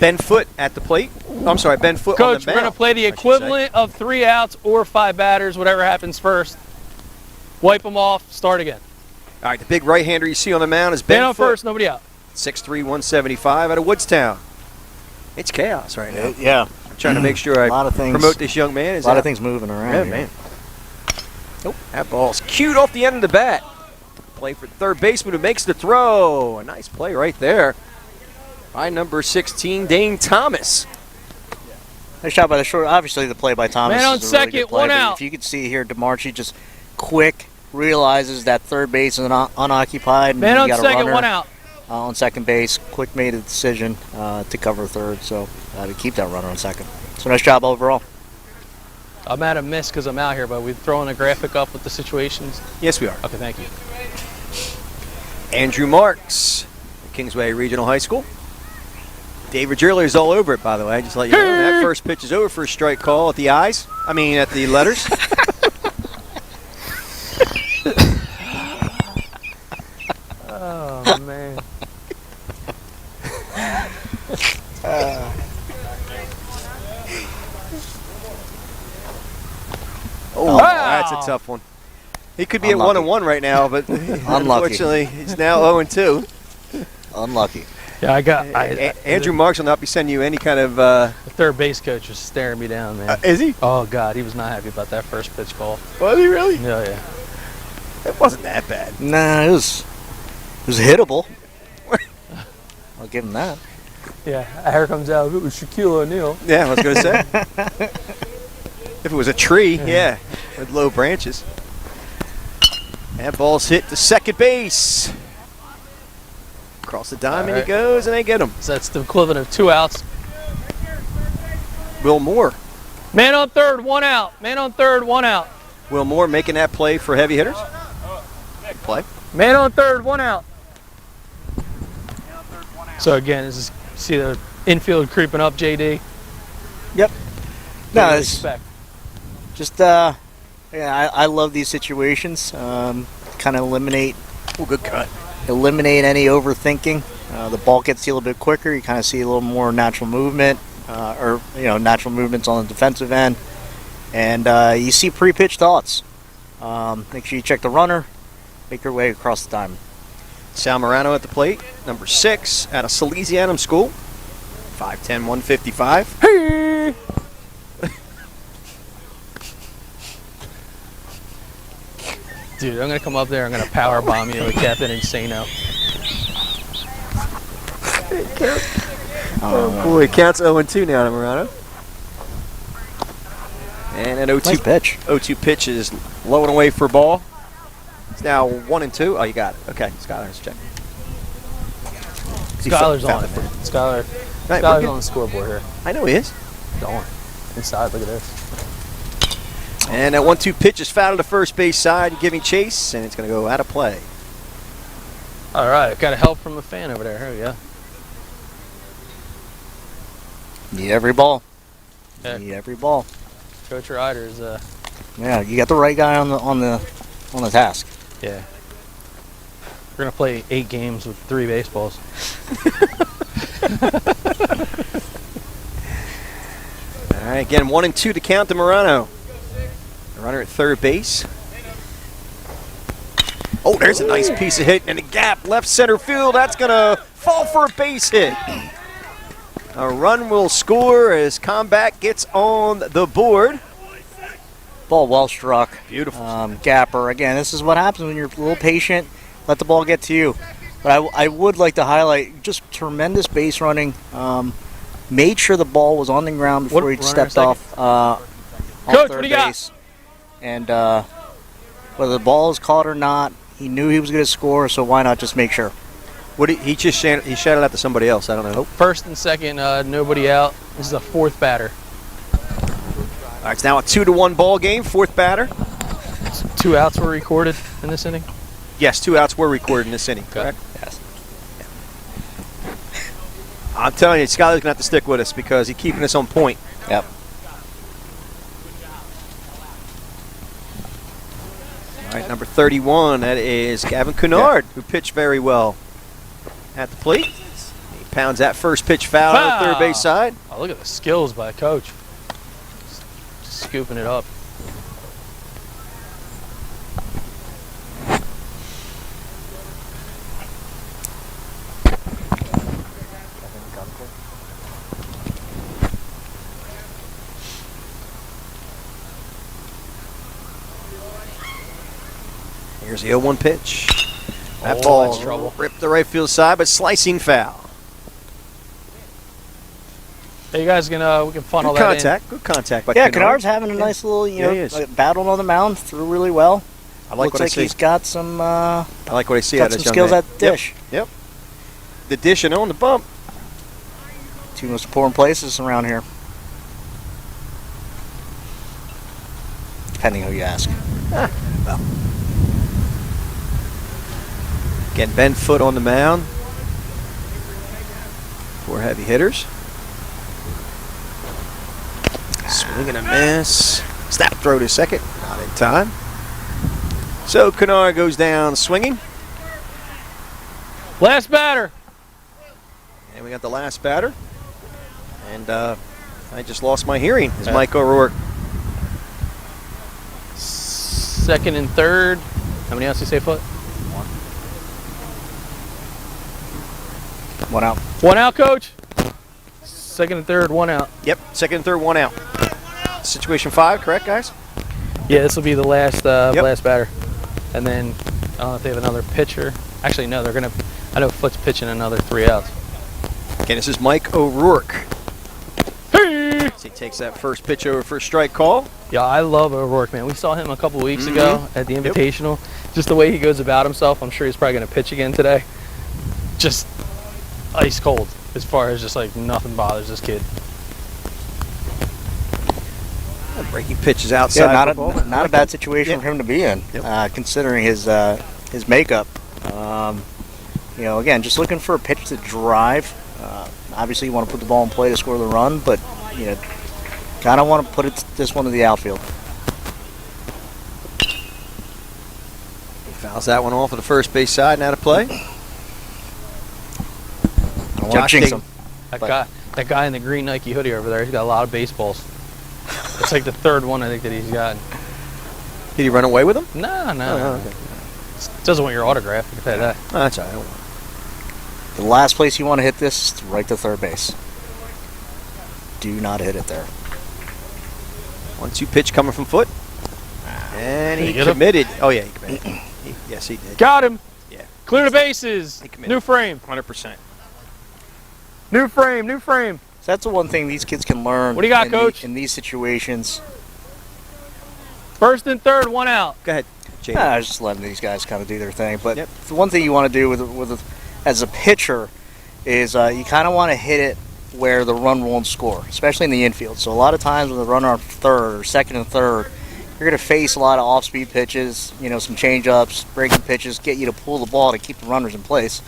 Ben Foote at the plate. I'm sorry, Ben Foote on the Coach, mound. we're going to play the equivalent of 3 outs or 5 batters, whatever happens first. Wipe them off, start again. All right, the big right-hander you see on the mound is Ben Man on Foote. first, nobody out. 6'3", 175 out of Woodstown. It's chaos right now. Yeah. I'm trying to make sure I A lot of things- promote this young man. A lot of things moving around. Yeah, here. man. Nope, that ball's cued off the end of the bat. Play for third baseman who makes the throw. A nice play right there by number 16, Dane Thomas. Nice shot by the short. Obviously, the play by Thomas. Man on is a really second, good play, one but out. If you could see here, DeMarchi just quick realizes that third base is unoccupied. And Man you on got a second, runner, 1 out. on second base. Quick made a decision to cover third, so to keep that runner on second. So nice job overall. I'm at a miss because I'm out here, but we're throwing a graphic up with the situations. Yes, we are. Okay, thank you. Andrew Marks, Kingsway Regional High School. David Jerler's all over it, by the way. Just to let you know. That first pitch is over for a strike call at the eyes. I mean, at the letters. Oh, man. Oh, Wow. that's a tough one. He could be at 1-1 right now, but unfortunately, he's now 0-2. Unlucky. Yeah, I got. Andrew Marks will not be sending you any kind of. The third base coach was staring me down, man. Is he? Oh, God, he was not happy about that first pitch call. Was he really? Yeah, yeah. It wasn't that bad. Nah, it was hittable. I'll give him that. Yeah, here comes out. If it was Shaquille O'Neal. Yeah, I was going to say. If it was a tree, yeah, with low branches. That ball's hit to second base. Across the diamond he goes, and they get him. So that's the equivalent of 2 outs. Will Moore. Man on third, 1 out. Man on third, 1 out. Will Moore making that play for heavy hitters. Good play. Man on third, 1 out. So again, this is see the infield creeping up, JD. Yep. What No, do you it's expect? just yeah, I love these situations. Kind of eliminate Good cut. any overthinking. The ball gets to you a little bit quicker. You kind of see a little more natural movement, or natural movements on the defensive end, and you see pre-pitch thoughts. Make sure you check the runner. Make your way across the diamond. Sal Morano at the plate, number 6 out of Salesianum School. 5'10", 155. Hey! Dude, I'm gonna come up there. I'm gonna power bomb you with Captain Insano. Oh boy, counts 0-2 now to Morano. And an 0-2 Nice pitch. 0-2 pitch is low and away for a ball. It's now 1-2. Oh, you got it. Okay, Skylar's check. Skylar's on it, man. Right, Skylar's on the scoreboard here. I know he is. Going inside. Look at this. And that 1-2 pitch is fouled to the first base side, giving chase, and it's going to go out of play. All right, got a help from a fan over there. Here we go. Need every ball. Yeah. Need every ball. Coach Ryder's. Yeah, you got the right guy on the task. Yeah. We're gonna play 8 games with 3 baseballs. All right, again, 1-2 to count to Morano. The runner at third base. Oh, there's a nice piece of hit and a gap left center field. That's going to fall for a base hit. A run will score as Combat gets on the board. Ball well struck. Beautiful. Gapper. Again, this is what happens when you're a little patient. Let the ball get to you. But I would like to highlight just tremendous base running. Made sure the ball was on the ground before he stepped off on Coach, third what do you got? base. And whether the ball is caught or not, he knew he was going to score, so why not just make sure? What he just he shouted out to somebody else. I don't know. First and second, nobody out. This is the 4th batter. All right, it's now a 2-1 ball game. 4th batter. 2 outs were recorded in this inning. Yes, 2 outs were recorded in this inning. Correct. Yes. I'm telling you, Skyler's going to have to stick with us because he's keeping us on point. Yep. right, number 31, that is Gavin Cunard, who pitched very well at the plate. He pounds that first pitch foul on the third base side. Oh, look at the skills by Coach. Scooping it up. Here's the 0-1 pitch. That That's ball trouble. ripped the right field side, but slicing foul. Hey, you guys we can funnel Good that contact. Good contact by Yeah, Cunard. Cunard's having a nice little, Yeah, he is. battle on the mound, threw really well. I like Looks what I like see. he's got some I like what I see got out of some this young skills man. at the dish. Yep. The dish and on the bump. Two most important places around here. Depending who you ask. Well. Again, Ben Foote on the mound. 4 heavy hitters. Swing and a miss. Snap throw to second. Not in time. So Cunard goes down swinging. Last batter. And we got the last batter. And I just lost my hearing. Is Mike O'Rourke. Second and third. How many outs did you say, Foot? One out. 1 out, Coach. Second and third, 1 out. Yep, second and third, 1 out. Situation 5, correct, guys? Yeah, this will be the last last batter. And then I don't know if they have another pitcher. Actually, no, they're gonna. I know Foot's pitching another 3 outs. Again, this is Mike O'Rourke. Hey! As he takes that first pitch over for a strike call. Yeah, I love O'Rourke, man. We saw him a couple weeks ago at the Invitational. Just the way he goes about himself. I'm sure he's probably gonna pitch again today. Just ice cold, as far as just like nothing bothers this kid. Breaking pitches outside. Yeah, the ball. not a bad situation for him to be in, Yep. considering his makeup. Again, just looking for a pitch to drive. Obviously, you want to put the ball in play to score the run, but kind of want to put this one to the outfield. He fouls that one off of the first base side and out of play. I don't want to jinx him. That guy in the green Nike hoodie over there, he's got a lot of baseballs. It's like the third one I think that he's got. Did he run away with him? No. Oh, okay. Doesn't want your autograph. You can say that. Oh, that's all right. I don't want The last place you want to hit this is right to third base. Do not hit it there. it. 1-2 pitch coming from Foote. And Did he he get him? committed. Oh, yeah, he committed. Yes, he did. Got him. Yeah. Clear the bases. He committed. New frame. 100%. New frame. New frame. So that's the one thing these kids can learn. What do you got, Coach? In these situations. First and third, 1 out. Go ahead, Jay. I was just letting these guys kind of do their thing. But Yep. the one thing you want to do as a pitcher is you kind of want to hit it where the run won't score, especially in the infield. So a lot of times when the runner on third or second and third, you're going to face a lot of off-speed pitches, some change-ups, breaking pitches, get you to pull the ball to keep the runners in place.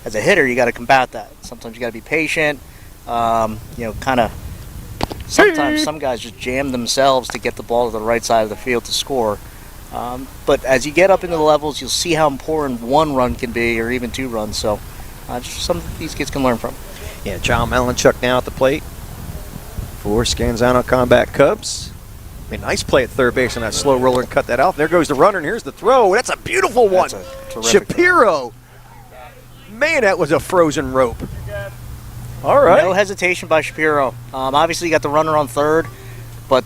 As a hitter, you got to combat that. Sometimes you got to be patient. Sometimes some guys just jam themselves to get the ball to the right side of the field to score. But as you get up into the levels, you'll see how important 1 run can be, or even 2 runs. So just something these kids can learn from. Yeah, John Melanchuk now at the plate for Scanzano Combat Cubs. I mean, nice play at third base on that slow roller and cut that out. There goes the runner, and here's the throw. That's a beautiful one. That's a terrific Shapiro. Man, that was a frozen rope. All right. No hesitation by Shapiro. Obviously, you got the runner on third, but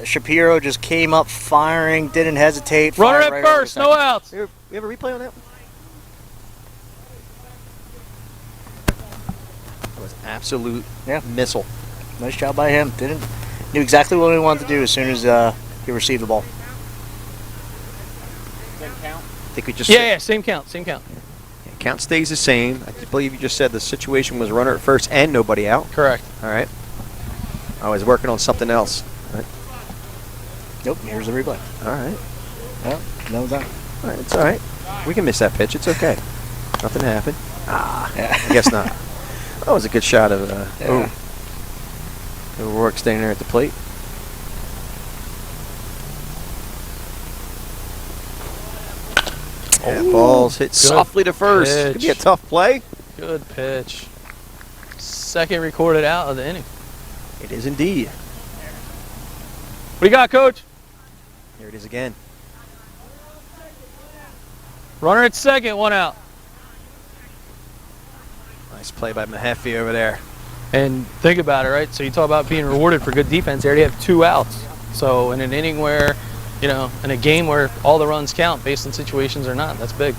Shapiro just came up firing, didn't hesitate. Runner fired at right over first, second. no outs. We have a replay on that one? That was absolute missile. Nice job by him. Knew exactly what he wanted to do as soon as he received the ball. I think we just Yeah, same count. count stays the same. I believe you just said the situation was runner at first and nobody out. Correct. All right. I was working on something else. All right. Nope, here's the replay. All right. Well, no doubt. All right. It's all right. We can miss that pitch. It's okay. Nothing happened. Yeah. I guess not. That was a good shot of Yeah. O'Rourke standing there at the plate. And ball's hit softly to first. Pitch. Could be a tough play. Good pitch. Second recorded out of the inning. It is indeed. What do you got, Coach? Here it is again. Runner at second, 1 out. Nice play by Mahaffey over there. And think about it, right? So you talk about being rewarded for good defense. They already have 2 outs. So in an inning where, you know, in a game where all the runs count based on situations or not, that's big.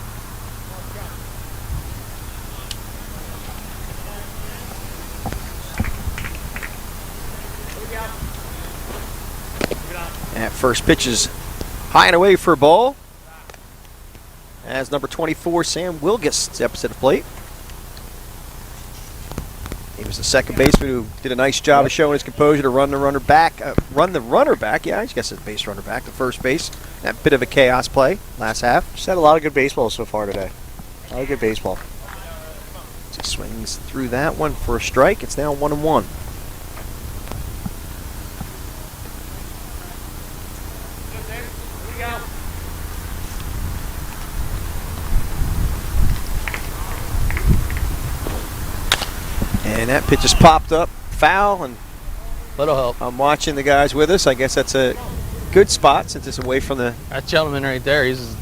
That first pitch is high and away for a ball. As number 24, Sam Wilgus, steps to the plate. He was the second baseman who did a nice job of showing his composure to run the runner back. Yeah, I guess it's base runner back to first base. That bit of a chaos play last half. Just had a lot of good baseball so far today. A lot of good baseball. He swings through that one for a strike. It's now 1-1. And that pitch just popped up, foul, and Little help. I'm watching the guys with us. I guess that's a good spot since it's away from the. That gentleman right there, he's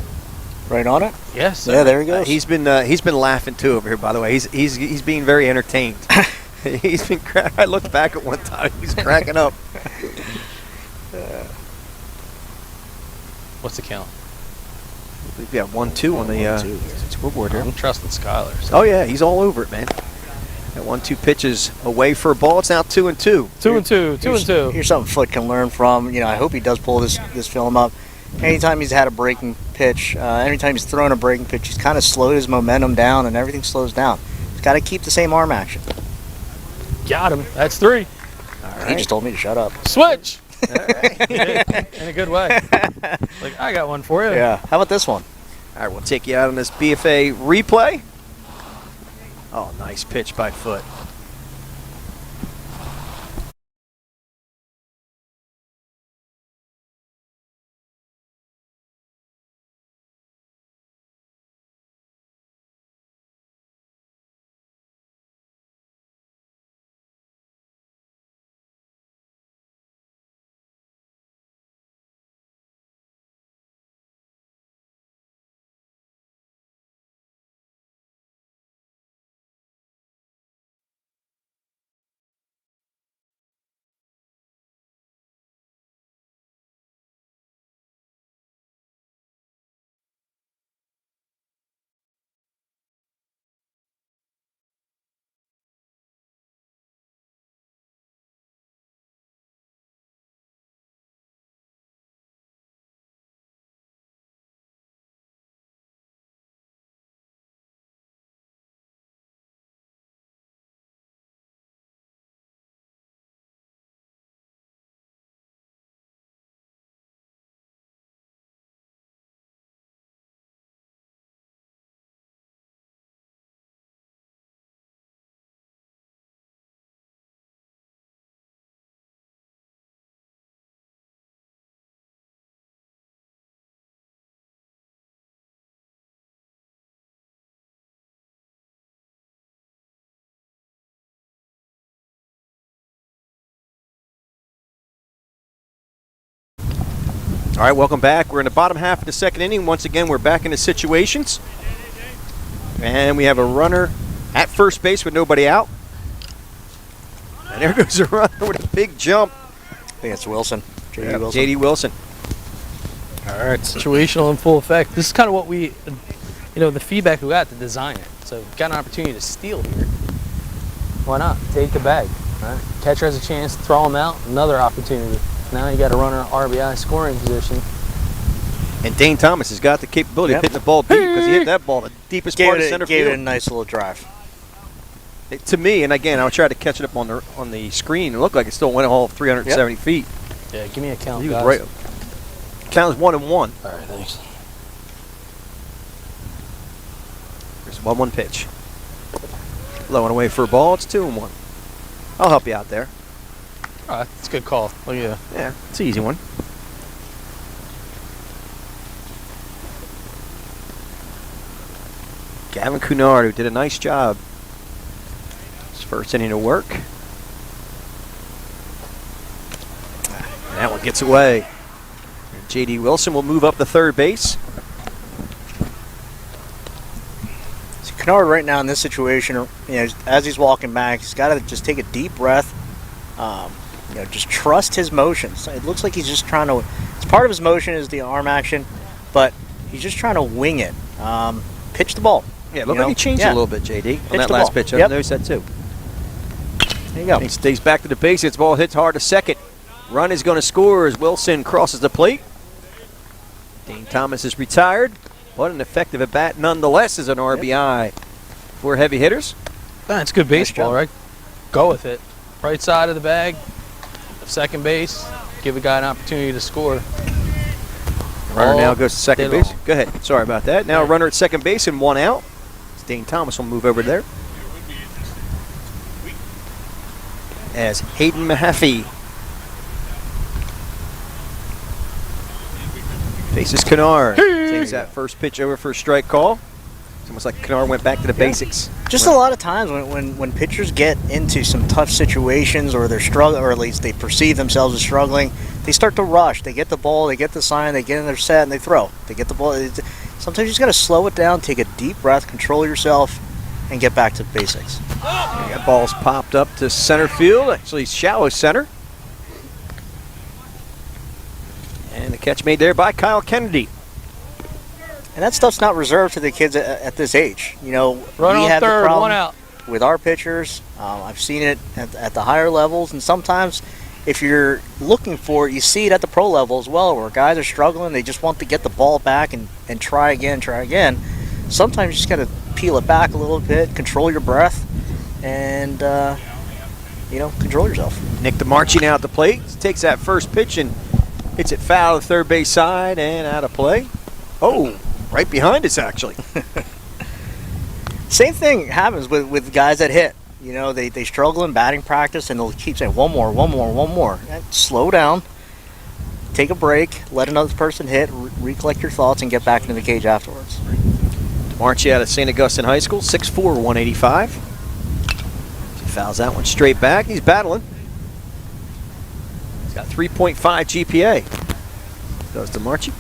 Right on it? yes. Sir. Yeah, there he goes. He's been laughing too over here. By the way, he's being very entertained. He's been. I looked back at one time. He's cracking up. What's the count? We've got 1-2 on the scoreboard here. I'm trusting Skyler. So. Oh yeah, he's all over it, man. That 1-2 pitches away for a ball. It's now 2-2. 2-2. Here's something Foot can learn from. You know, I hope he does pull this film up. Anytime he's had a breaking pitch, anytime he's thrown a breaking pitch, he's kind of slowed his momentum down and everything slows down. He's got to keep the same arm action. Got him. That's 3. All He right. just told me to shut up. Switch. All right. In a good way. Like, I got one for you. Yeah. How about this one? All right, we'll take you out on this BFA replay. Oh, nice pitch by Foot. All right, welcome back. We're in the bottom half of the second inning. Once again, we're back into situations. And we have a runner at first base with nobody out. And there goes a runner with a big jump. I think it's Wilson. J.D. Wilson. J.D. Wilson. All right, situational in full effect. This is kind of what we, the feedback we got to design it. So got an opportunity to steal here. Why not? Take the bag. All right? Catcher has a chance to throw him out. Another opportunity. Now you got a runner RBI scoring position. And Dane Thomas has got the capability of hitting the ball deep because he hit that ball the deepest part of center Gave field. it a nice little drive. To me, and again, I tried to catch it up on the screen. It looked like it still went all 370 feet. Yeah, give me a count, He was guys. right. Count is 1-1. All right, thanks. There's 1-1 pitch. Low and away for a ball. It's 2-1. I'll help you out there. All right, that's a good call. Look at you. Yeah, it's an easy one. Gavin Cunard, who did a nice job. His first inning of work. And that one gets away. J.D. Wilson will move up to third base. So Cunard right now in this situation, you know, as he's walking back, he's got to just take a deep breath. You know, just trust his motions. It looks like he's just trying to. It's part of his motion is the arm action, but he's just trying to wing it. Pitch the ball. Yeah, look like he changed it a little bit, J.D. on that last pitch. I noticed that too. There you go. He stays back to the base. His ball hits hard to second. Run is going to score as Wilson crosses the plate. Dane Thomas is retired, but an effective at bat nonetheless as an RBI for heavy hitters. That's good baseball, right? Go with it. Right side of the bag, second base. Give a guy an opportunity to score. Runner now goes to second base. Go ahead. Sorry about that. Now a runner at second base and one out. Dane Thomas will move over there. As Hayden Mahaffey faces Cunard. Takes that first pitch over for a strike call. It's almost like Cunard went back to the basics. Just a lot of times when pitchers get into some tough situations or they're struggling, or at least they perceive themselves as struggling, they start to rush. They get the ball, they get the sign, they get in their set, and they throw. They get the ball. Sometimes you just got to slow it down, take a deep breath, control yourself, and get back to basics. That ball's popped up to center field, actually shallow center. And the catch made there by Kyle Kennedy. And that stuff's not reserved to the kids at this age. You know, Run we on have third, the problem one out. with our pitchers. I've seen it at the higher levels, and sometimes if you're looking for it, you see it at the pro level as well, where guys are struggling. They just want to get the ball back and try again. Sometimes you just got to peel it back a little bit, control your breath, and you know, control yourself. Nick DeMarchi now at the plate. Takes that first pitch and hits it foul to the third base side and out of play. Oh, right behind us actually. Same thing happens with guys that hit. You know, they struggle in batting practice and they'll keep saying one more. And slow down, take a break, let another person hit, recollect your thoughts, and get back into the cage afterwards. DeMarchi out of St. Augustine High School, 6'4", 185. He fouls that one straight back. He's battling. He's got 3.5 GPA. Goes DeMarchi.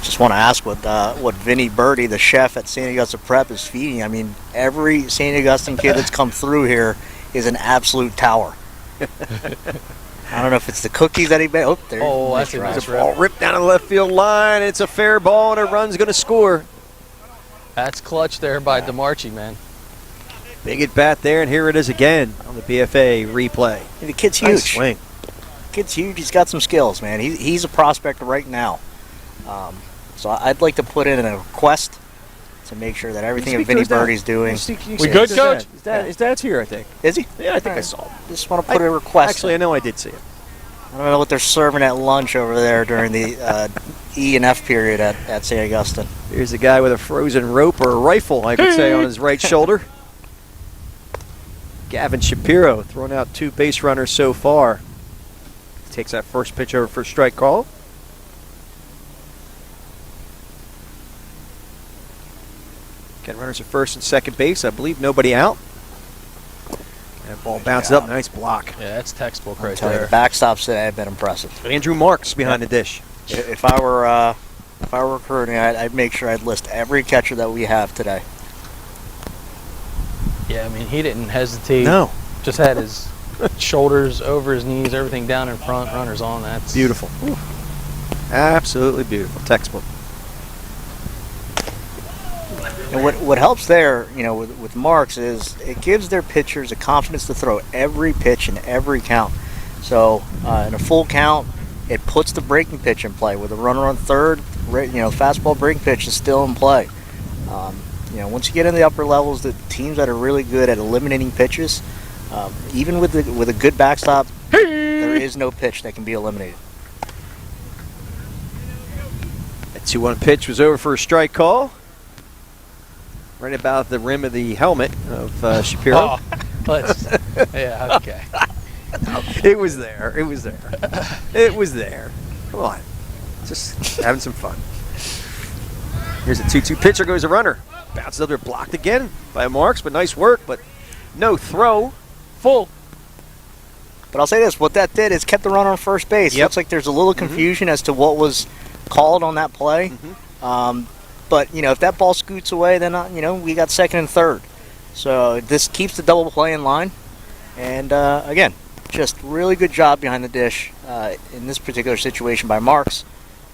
Just want to ask what Vinny Birdie, the chef at St. Augustine Prep, is feeding. I mean, every St. Augustine kid that's come through here is an absolute tower. I don't know if it's the cookies that he made. Oh, there. Oh, that's a There's a ball ripped down the left field line. It's a fair ball, and a run's going to score. That's clutch there by DeMarchi, man. Big at bat there, and here it is again on the BFA replay. The kid's huge. Nice swing. Kid's huge. He's got some skills, man. He's a prospect right now. So I'd like to put in a request to make sure that everything that Vinny Birdie's doing. We good, Coach? His dad's here, I think. Is he? Yeah, I think I saw him. Just want to put a request. Actually, I know I did see him. I don't know what they're serving at lunch over there during the E and F period at St. Augustine. Here's a guy with a frozen rope or a rifle, I could say, on his right shoulder. Gavin Shapiro throwing out 2 base runners so far. Takes that first pitch over for a strike call. Again, runners at first and second base. I believe nobody out. That ball bounces up. Nice block. Yeah, that's textbook right The there. backstops today have been impressive. Andrew Marks behind the dish. If I were recruiting, I'd make sure I'd list every catcher that we have today. Yeah, I mean, he didn't hesitate. No. Just had his shoulders over his knees, everything down in front, runners on. That's Beautiful. Ooh. Absolutely beautiful. Textbook. And what helps there, you know, with Marks is it gives their pitchers the confidence to throw every pitch in every count. So in a full count, it puts the breaking pitch in play. With a runner on third, you know, fastball breaking pitch is still in play. You know, once you get in the upper levels, the teams that are really good at eliminating pitches, even with a good backstop, there is no pitch that can be eliminated. That 2-1 pitch was over for a strike call. Right about the rim of the helmet of Shapiro. Oh, yeah, okay. It was there. It was there. It was there. Come on. Just having some fun. Here's a 2-2 pitcher, goes a runner. Bounces up there, blocked again by Marks, but nice work, but no throw. Full. But I'll say this, what that did is kept the runner on first base. Yep. Looks like there's a little confusion as to what was called on that play. But, if that ball scoots away, then, we got second and third. So this keeps the double play in line. And, again, just really good job behind the dish in this particular situation by Marks.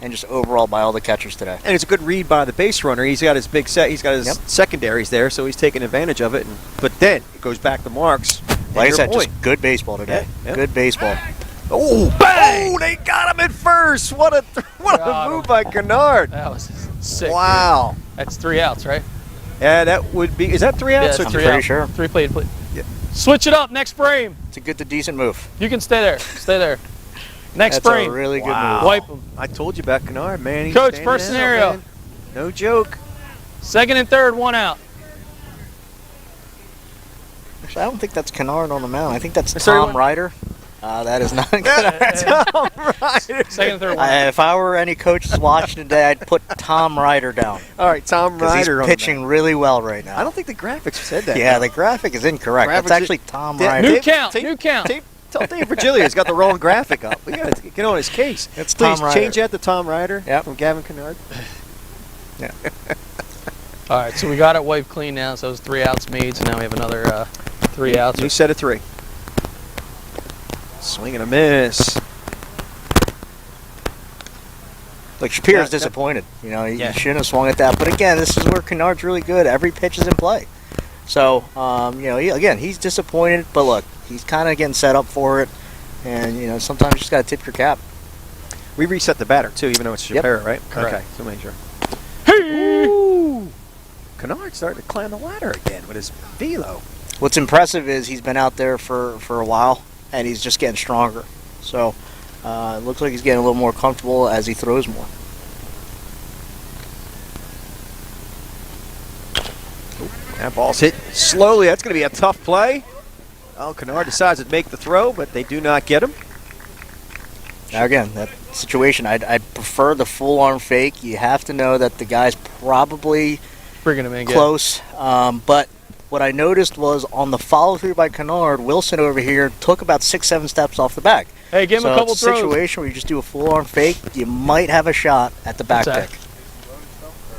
And just overall by all the catchers today. And it's a good read by the base runner. He's got his big set. He's got his Yep. secondaries there, so he's taking advantage of it. But then it goes back to Marks. Like I your said, point. just good baseball today. Yeah, yeah. Good baseball. Oh, bang! Oh, they got him at first. What a Got move him. by Cunard. That was sick. Wow. Dude. That's 3 outs, right? Yeah, that would be. Is that 3 outs? Yeah, or I'm 3 pretty outs. sure. 3 plate. Yeah. Switch it up. Next frame. It's a good to decent move. You can stay there. Stay there. Next That's frame. a really good Wow. move. Wipe him. I told you about Cunard, man. He's Coach, standing first out, scenario. man. No joke. Second and third, 1 out. Actually, I don't think that's Cunard on the mound. I think that's Sorry, Tom what? Ryder. That is not Cunard. Tom Ryder. Second and third, 1 out. If I were any coaches watching today, I'd put Tom Ryder down. All right, Tom Because he's Ryder on the pitching mound. really well right now. I don't think the graphics said that. Yeah, no. the graphic is incorrect. Graphics That's actually Tom Dave- Ryder. New Dave- count, Dave- new count. Tell Dave Virgilia's got the wrong graphic up. We got to get on his case. It's Please Tom Ryder. change that to Tom Ryder Yep. from Gavin Cunard. Yeah. All right, so we got it wiped clean now. So it was 3 outs made. So now we have another 3 outs. New set of 3. Swing and a miss. Like Shapiro's That- disappointed. He Yeah. shouldn't have swung at that. But again, this is where Cunard's really good. Every pitch is in play. So, he's disappointed. But look, he's kind of getting set up for it. And, sometimes you just got to tip your cap. We reset the batter, too, even though it's Yep. Shapiro, right? Correct. Okay, so make sure. Hey! Ooh. Cunard's starting to climb the ladder again with his velo. What's impressive is he's been out there for a while, and he's just getting stronger. So, it looks like he's getting a little more comfortable as he throws more. That ball's hit slowly. That's going to be a tough play. Oh, Cunard decides to make the throw, but they do not get him. Now again, that situation, I'd prefer the full arm fake. You have to know that the guy's probably Bringing him in. close. But what I noticed was on the follow through by Cunard, Wilson over here took about 6-7 steps off the back. Hey, give him So a couple it's a throws. situation where you just do a full arm fake, you might have a shot at the back What's that? pick.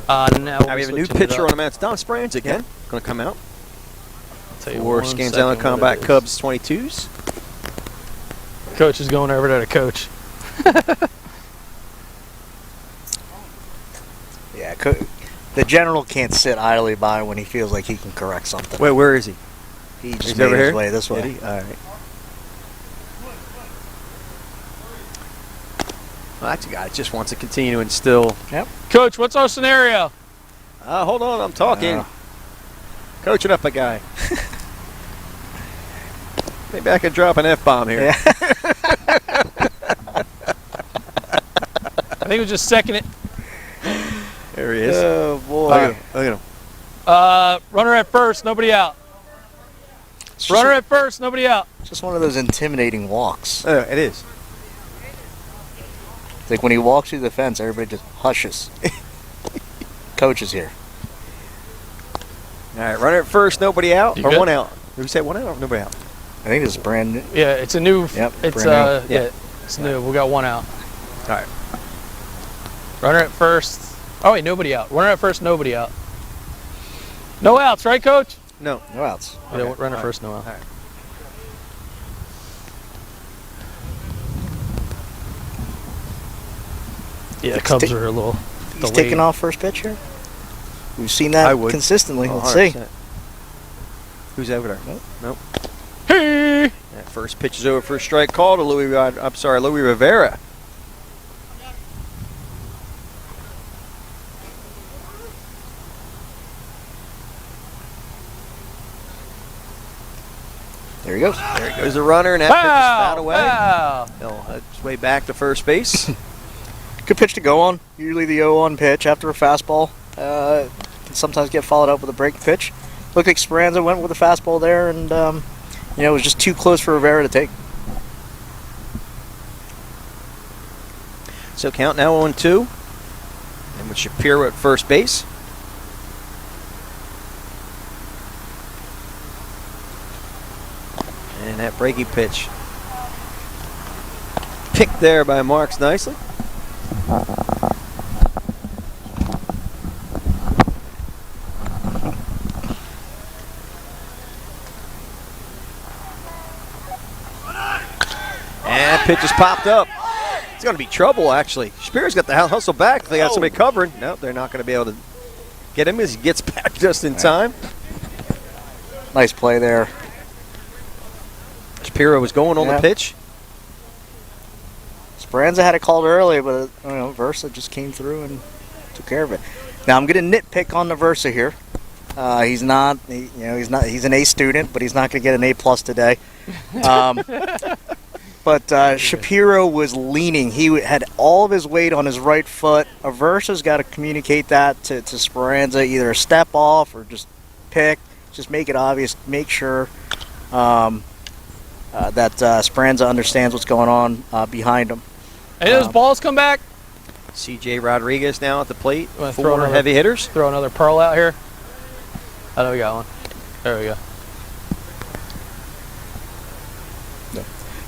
Now Now we have a new pitcher on the mound. It's Don Sprans again. Going to come out for Scanzano Combat Cubs 22s. Coach is going over to the coach. Yeah, the general can't sit idly by when he feels like he can correct something. Wait, where is he? He just He's made over his here? way this Did way. he? All right. Well, that's a guy that just wants to continue to instill. Coach, what's our scenario? Hold on, I'm talking. Coaching up a guy. Maybe I could drop an F-bomb here. Yeah. I think it was just second it. There he is. Oh boy. Look at him. Runner at first, nobody out. It's Runner just, at first, nobody out. just one of those intimidating walks. Oh, it is. It's like when he walks through the fence, everybody just hushes. Coach is here. All right, runner at first, nobody out, You or good? 1 out. Did we say 1 out or nobody out? I think this is brand new. Yeah, it's a new. Yep, It's brand new. yeah, it's new. We got 1 out. All right. Runner at first. Oh wait, nobody out. Runner at first, nobody out. No outs, right, Coach? No. No outs. Yeah, Okay, runner all first, no out. All right. Yeah, the Cubs ta- are a little. He's delayed. taking off first pitch here. We've seen I that would. consistently. Oh, Let's see. 100%. Who's over there? Nope. Hey! That first pitch is over for a strike call to Louis Rivera. There he goes. There goes the runner, and that pitch is fouled Foul! away. Foul! He'll head his way back to first base. Good pitch to go on. Usually the 0-1 pitch after a fastball can sometimes get followed up with a break pitch. Looked like Speranza went with a fastball there, and it was just too close for Rivera to take. So count now 0-2. And with Shapiro at first base. And that breaking pitch picked there by Marks nicely. And pitch has popped up. It's going to be trouble, actually. Shapiro's got the hustle back. They got somebody covering. No, they're not going to be able to get him as he gets back just in time. Nice play there. Shapiro was going on the pitch. Speranza had it called early, but Versa just came through and took care of it. Now I'm going to nitpick on the Versa here. He's an A student, but he's not going to get an A+ today. But Shapiro was leaning. He had all of his weight on his right foot. Versa's got to communicate that to Speranza, either a step off or just pick. Just make it obvious. Make sure that Speranza understands what's going on behind him. Hey, those balls come back. C.J. Rodriguez now at the plate. Throw heavy hitters. Throw another pearl out here. Oh, we got one. There we go.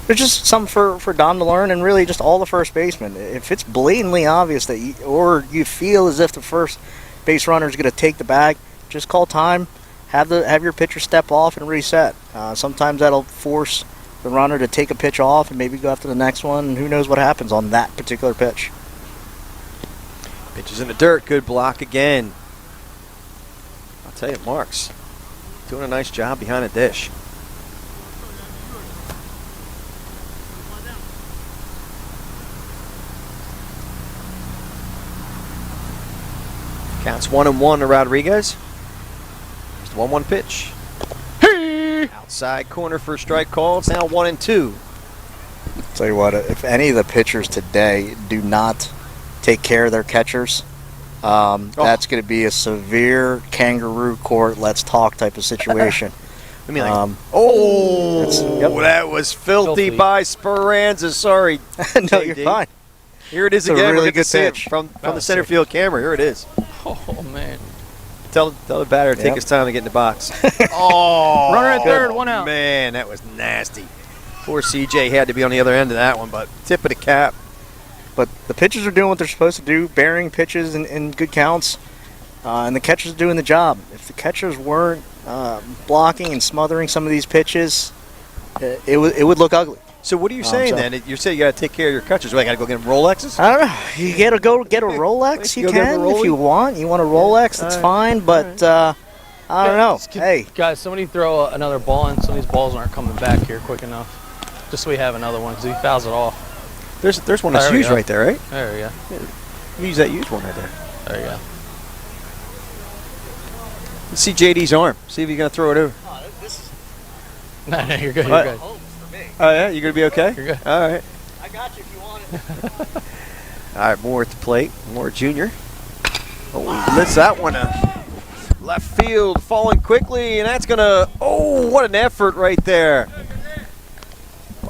There's just something for Dom to learn, and really just all the first basemen. If it's blatantly obvious that you feel as if the first base runner is going to take the bag, just call time. Have your pitcher step off and reset. Sometimes that'll force the runner to take a pitch off and maybe go after the next one, and who knows what happens on that particular pitch. Pitch is in the dirt. Good block again. I'll tell you, Marks doing a nice job behind the dish. Counts 1-1 to Rodriguez. Just 1-1 pitch. Hey! Outside corner for a strike call. It's now 1-2. Tell you what, if any of the pitchers today do not take care of their catchers, that's going to be a severe kangaroo court, let's talk type of situation. I mean, that was filthy by Speranza. Sorry. No, you're fine. Here it is It's again. a really good pitch from the center field camera. Here it is. Oh, man. Tell the batter to take his time to get in the box. Runner at third, one out. Man, that was nasty. Poor CJ had to be on the other end of that one, but tip of the cap. But the pitchers are doing what they're supposed to do, bearing pitches in good counts, and the catchers are doing the job. If the catchers weren't blocking and smothering some of these pitches, it would look ugly. So what are you saying then? You're saying you got to take care of your catchers. What, I got to go get them Rolexes? I don't know. You got to go get a Rolex. You can if you want. You want a Rolex, that's fine. But I don't know. Hey, guys, somebody throw another ball in. Some of these balls aren't coming back here quick enough. Just so we have another one, because he fouls it off. There's one that's used right there, right? There we go. Yeah, use that used one right there. There you go. Let's see JD's arm. See if he's going to throw it over. No, you're good. You're good. Oh, yeah? You going to be okay? You're good. All right. I got you if you want it. All right, Moore at the plate. Moore Jr. Oh, he lifts that one up. Left field falling quickly, and that's going to, what an effort right there.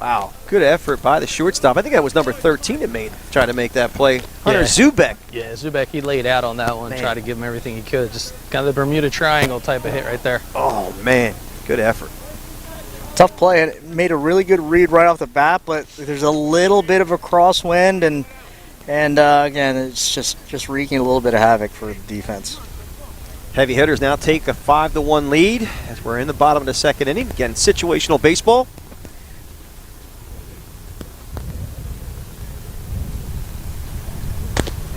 Wow, good effort by the shortstop. I think that was number 13 that tried to make that play. Hunter Zubek. Yeah, Zubek, he laid out on that one, tried to give him everything he could. Just kind of the Bermuda Triangle type of hit right there. Oh, man, good effort. Tough play. It made a really good read right off the bat, but there's a little bit of a crosswind, and again, it's just wreaking a little bit of havoc for the defense. Heavy hitters now take a 5-1 lead as we're in the bottom of the second inning. Again, situational baseball.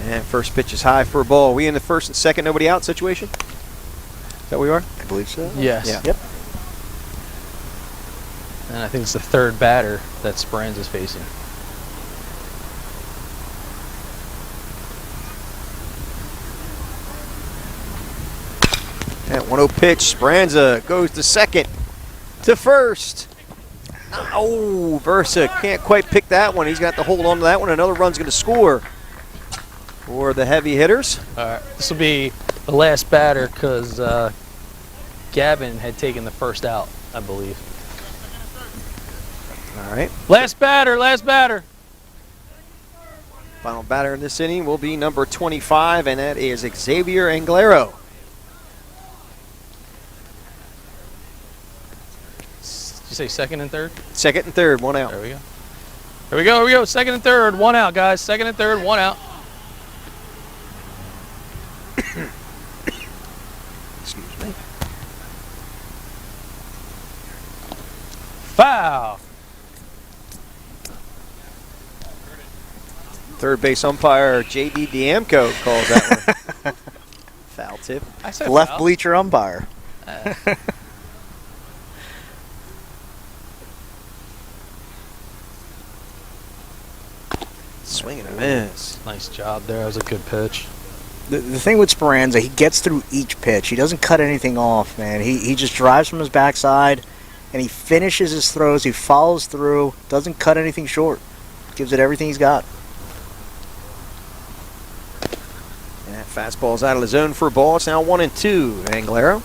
And first pitch is high for a ball. We in the first and second, nobody out situation? Is that where we are? I believe so. Yes. Yeah. Yep. And I think it's the third batter that Speranza's facing. That 1-0 pitch. Speranza goes to second, to first. Oh, Versa can't quite pick that one. He's got to hold on to that one. Another run's going to score for the heavy hitters. All right, this will be the last batter because Gavin had taken the first out, I believe. All right. Last batter, last batter. Final batter in this inning will be number 25, and that is Xavier Anglero. Did you say second and third? Second and third, one out. There we go. Here we go, here we go. Second and third, one out, guys. Second and third, one out. Excuse me. Foul. Third base umpire J.D. Diamco calls that one. Foul tip. I said Left foul. bleacher umpire. Swing and a miss. Nice job there. That was a good pitch. The thing with Speranza, he gets through each pitch. He doesn't cut anything off, man. He just drives from his backside, and he finishes his throws. He follows through, doesn't cut anything short. Gives it everything he's got. And that fastball's out of the zone for a ball. It's now 1-2, Anglero.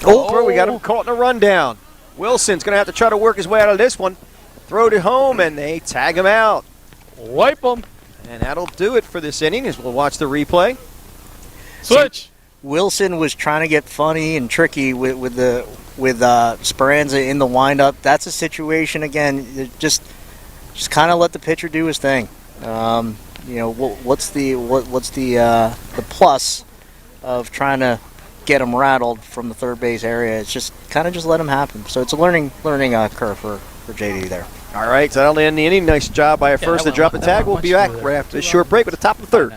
Oh, we got him caught in a rundown. Wilson's going to have to try to work his way out of this one. Throw it home, and they tag him out. Wipe them. And that'll do it for this inning as we'll watch the replay. Switch. Wilson was trying to get funny and tricky with Speranza in the windup. That's a situation again. Just kind of let the pitcher do his thing. What's the plus of trying to get him rattled from the third base area? It's just kind of just let him happen. So it's a learning curve for JD there. All right, so that'll end the inning. Nice job by a first to drop the tag. We'll be back right after this short break with the top of the third.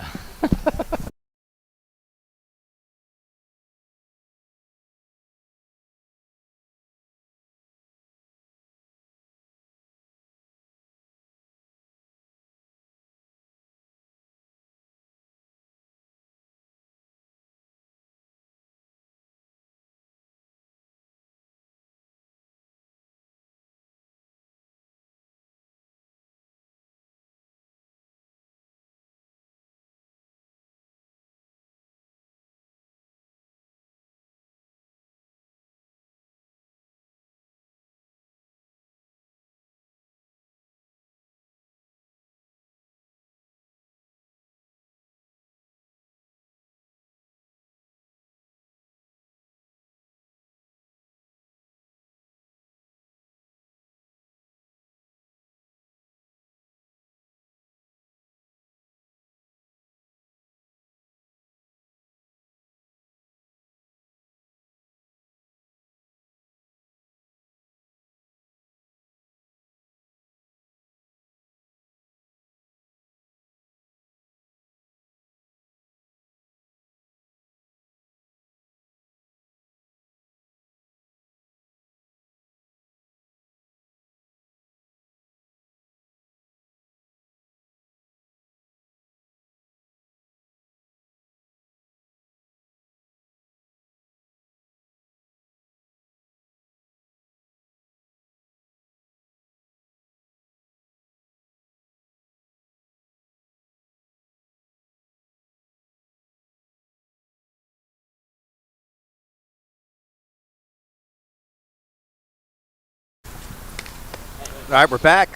All right, we're back.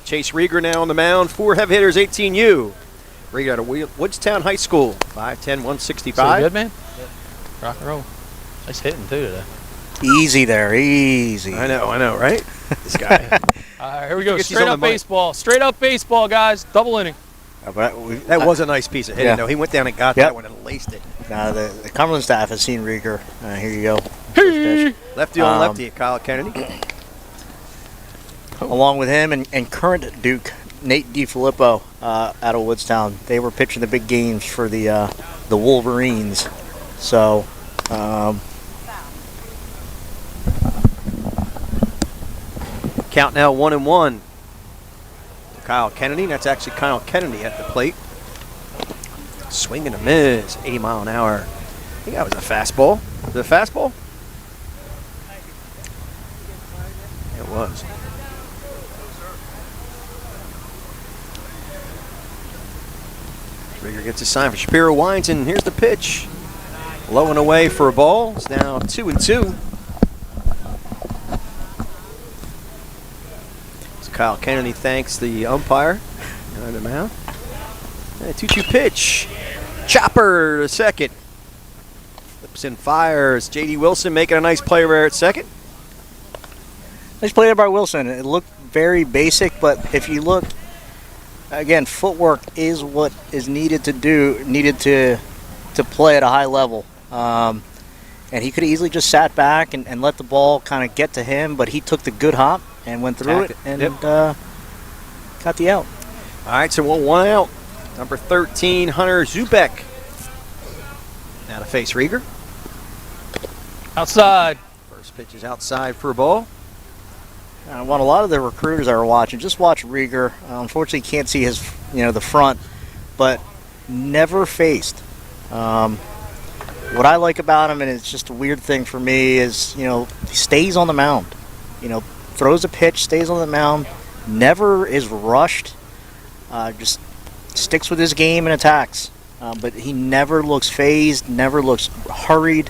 Chase Rieger now on the mound. 4 heavy hitters, 18U. Rieger out of Woodstown High School, 5'10", 165. So good, man? Rock and roll. Nice hitting, too, today. Easy there, easy. I know, right? This guy. All right, here we go. Guess he's Straight on up the mic. baseball. Straight up baseball, guys. Double inning. That was a nice piece of hitting, Yeah. though. He went down and got that one and laced it. Now the Cumberland staff has seen Rieger. Here you go. Hey. Lefty on lefty, Kyle Kennedy. Along with him and current Duke Nate DiFilippo out of Woodstown. They were pitching the big games for the Wolverines. So Count now 1-1. Kyle Kennedy. That's actually Kyle Kennedy at the plate. Swing and a miss. 80 mile an hour. I think that was a fastball. Was it a fastball? It was. Rieger gets a sign for Shapiro, winds, and here's the pitch. Low and away for a ball. It's now 2-2. So Kyle Kennedy thanks the umpire. On the mound. 2-2 pitch. Chopper to second. Flips and fires. J.D. Wilson making a nice play there at second. Nice play there by Wilson. It looked very basic, but if you look, again, footwork is what is needed to play at a high level. And he could have easily just sat back and let the ball kind of get to him, but he took the good hop and went through it and got the out. All right, so we'll one out. Number 13, Hunter Zubek. Now to face Rieger. Outside. First pitch is outside for a ball. What a lot of the recruiters that are watching, just watch Rieger. Unfortunately, can't see his, the front, but never faced. What I like about him, and it's just a weird thing for me, is he stays on the mound. Throws a pitch, stays on the mound, never is rushed. Just sticks with his game and attacks. But he never looks phased, never looks hurried.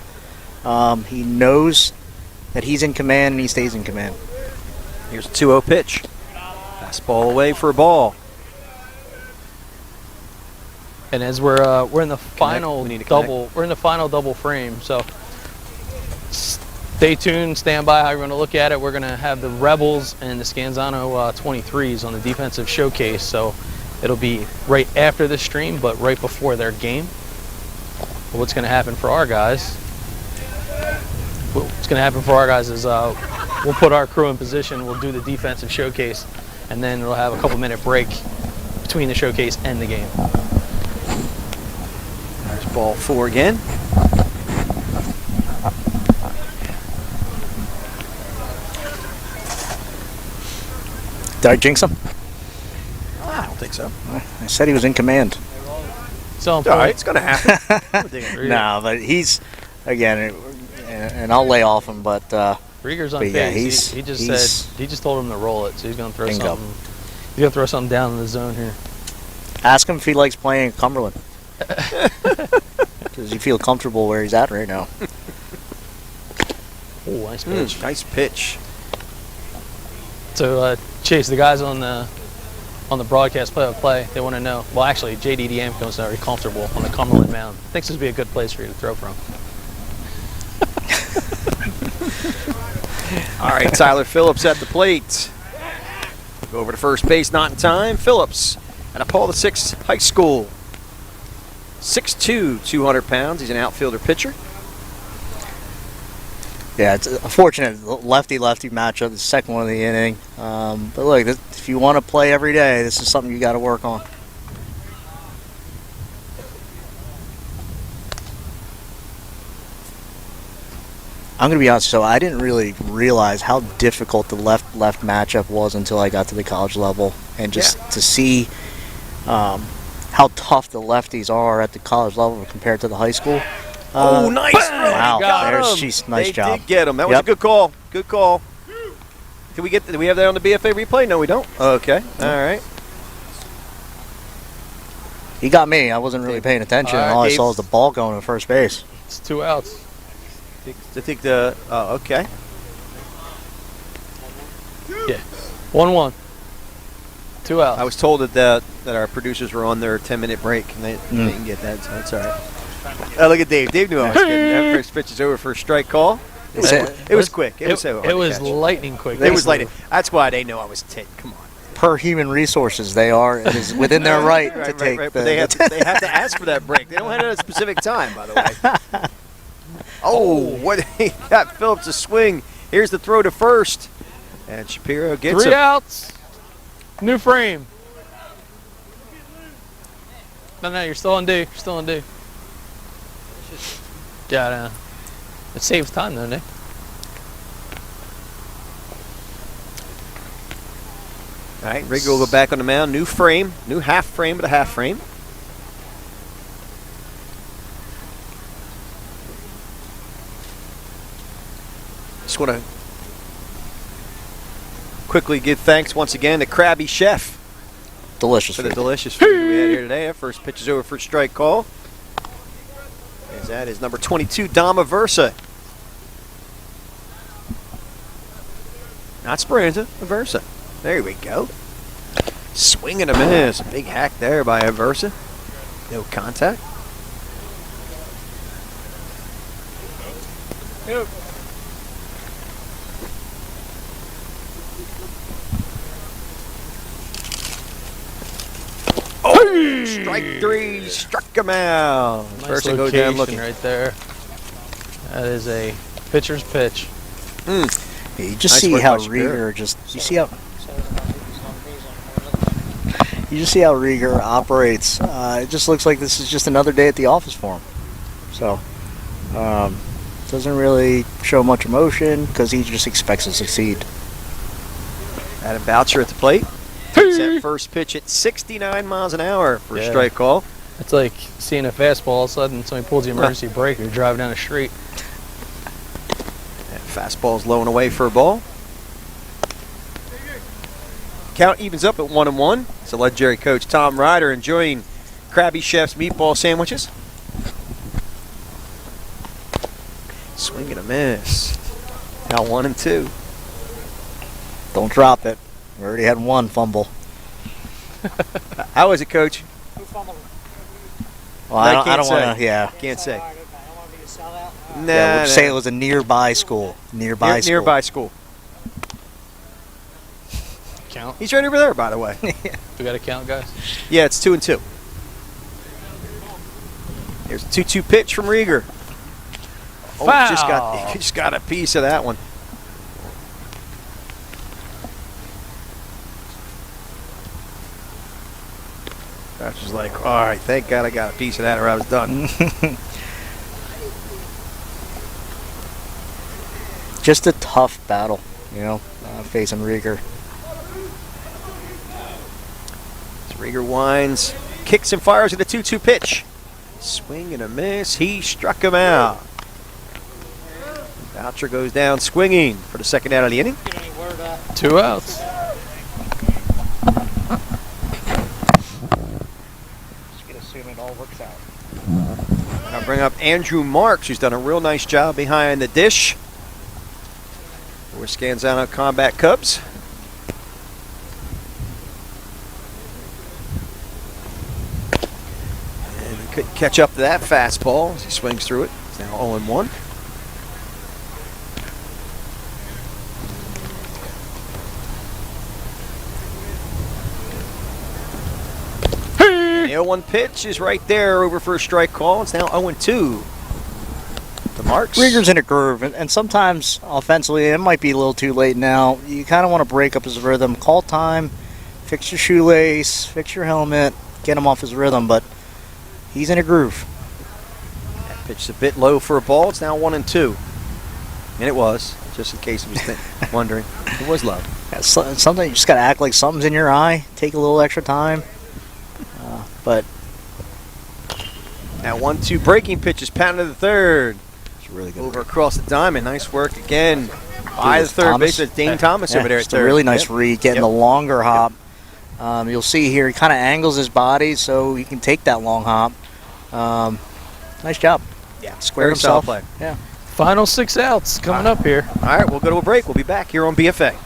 He knows that he's in command and he stays in command. Here's a 2-0 pitch. Fastball away for a ball. And as we're in the final double, we're in the final double frame. So stay tuned, stand by. How you're going to look at it? We're going to have the Rebels and the Scanzano 23s on the defensive showcase. So it'll be right after the stream, but right before their game. What's going to happen for our guys? What's going to happen for our guys is we'll put our crew in position. We'll do the defensive showcase, and then we'll have a couple-minute break between the showcase and the game. There's ball 4 again. Did I jinx him? I don't think so. I said he was in command. So all right, it's going to happen. No, but he's, again, and I'll lay off him, but Rieger's on yeah, phase. He just told him to roll it, so he's going to throw bingo. something. He's going to throw something down in the zone here. Ask him if he likes playing at Cumberland. Does he feel comfortable where he's at right now? Oh, nice pitch. Nice pitch. So Chase, the guys on the broadcast play-by-play, they want to know. Well, actually, JD Amco's very comfortable on the Cumberland mound. Thinks this would be a good place for you to throw from. All right, Tyler Phillips at the plate. Go over to first base, not in time. Phillips at a Paul VI High School. 6'2", 200 pounds. He's an outfielder pitcher. Yeah, it's a fortunate lefty-lefty matchup, the second one of the inning. But look, if you want to play every day, this is something you got to work on. I'm going to be honest, so I didn't really realize how difficult the left-left matchup was until I got to the college level. And just to see how tough the lefties are at the college level compared to the high school. Oh, nice! Wow, Nice job. They did get him. That was a good call. Good call. Do we have that on the BFA replay? No, we don't. Okay. All right. He got me. I wasn't really paying attention. All I saw was the ball going to first base. It's 2 outs. I think the. Oh, okay. Yeah. 1-1. 2 outs. I was told that our producers were on their 10-minute break, and they didn't get that, so that's all right. Look at Dave. Dave knew I was good. That first pitch is over for a strike call. It was quick. It was lightning quick. It was lightning. That's why they know I was Come on. Per human resources, it is within their right to take. But they have to ask for that break. They don't have it at a specific time, by the way. Oh, what he got Phillips a swing. Here's the throw to first, and Shapiro gets 3 outs. New frame. No, you're still on D. Yeah, it saves time though, Nick. All right, Rieger will go back on the mound. New frame, new half frame, but a half frame. Just want to quickly give thanks once again to Krabby Chef. delicious for the food. delicious food we had here today. Our first pitch is over for strike call. As that is number 22, Dama Versa. Not Speranza, Aversa. There we go. Swing and a miss. A big hack there by Aversa. No contact. Yep. Oh, strike three. Struck him out. Nice Versa goes down location looking. right there. That is a pitcher's pitch. Yeah, you just Nice see work how by Shapiro. Rieger you just see how Rieger operates. It just looks like this is just another day at the office for him. So, doesn't really show much emotion because he just expects to succeed. Adam Boucher at the plate. Takes that first pitch at 69 miles an hour for a Yeah. strike call. It's like seeing a fastball, all of a sudden somebody pulls the emergency brake, you're driving down the street. And fastball's low and away for a ball. Count evens up at 1-1. So legendary coach Tom Ryder enjoying Krabby Chef's meatball sandwiches. Swing and a miss. Now 1-2. Don't drop it. We already had one fumble. How is it, Coach? Who fumbled? Well, I I can't don't want say. to. Yeah. Can't say. I don't want to be a sellout. Nah, Yeah, we'll nah. say it was a nearby school. Nearby school. Nearby school. Count. He's right over there, by the way. We got to count, guys. Yeah, it's 2-2. Here's a 2-2 pitch from Rieger. Oh, Foul. just got a piece of that one. That's just like, all right, thank God I got a piece of that or I was done. Just a tough battle, facing Rieger. As Rieger winds, kicks and fires with a 2-2 pitch. Swing and a miss. He struck him out. Boucher goes down swinging for the second out of the inning. Get any word out. 2 outs. Just gonna assume it all works out. I'll bring up Andrew Marks, who's done a real nice job behind the dish for Scanzano Combat Cubs. And he couldn't catch up to that fastball as he swings through it. It's now 0-1. The 0-1 pitch is right there over for a strike call. It's now 0-2. The Marks. Rieger's in a groove, and sometimes offensively, it might be a little too late now. You kind of want to break up his rhythm. Call time, fix your shoelace, fix your helmet, get him off his rhythm, but he's in a groove. That pitch's a bit low for a ball. It's now 1-2. And it was, just in case he was wondering. It was low. Yeah, something you just got to act like something's in your eye, take a little extra time. But Now 1-2 breaking pitches, pounded to the third. it's really good. Over across the diamond. Nice work again by the was third Thomas. baseman. Dane Thomas over there at Just a third. really nice Yep. read, getting Yep. the longer hop. You'll see here, he kind of angles his body so he can take that long hop. Nice job. Yeah, Squared very solid himself. play. Yeah. Final 6 outs coming up here. All right, we'll go to a break. We'll be back here on BFA.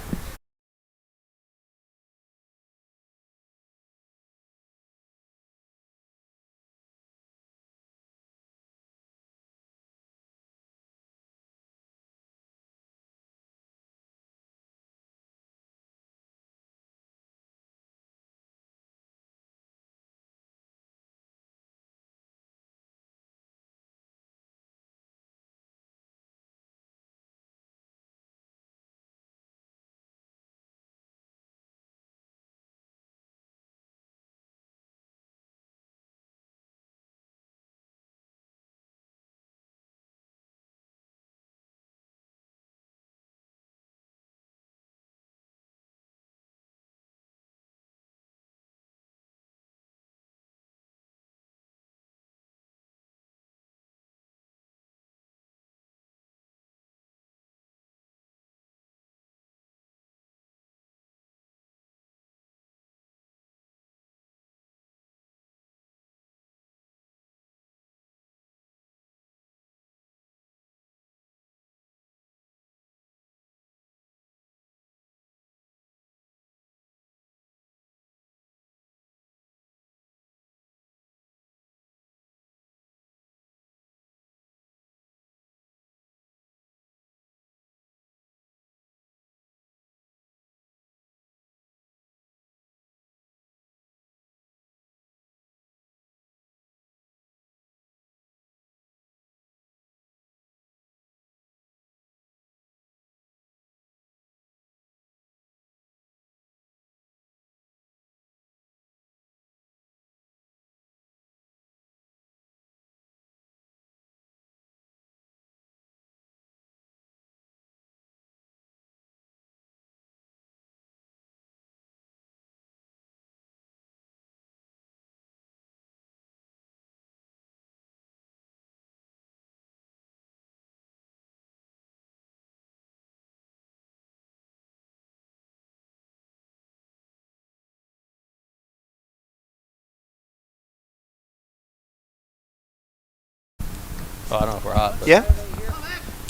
Oh, I don't know if we're hot. But Yeah?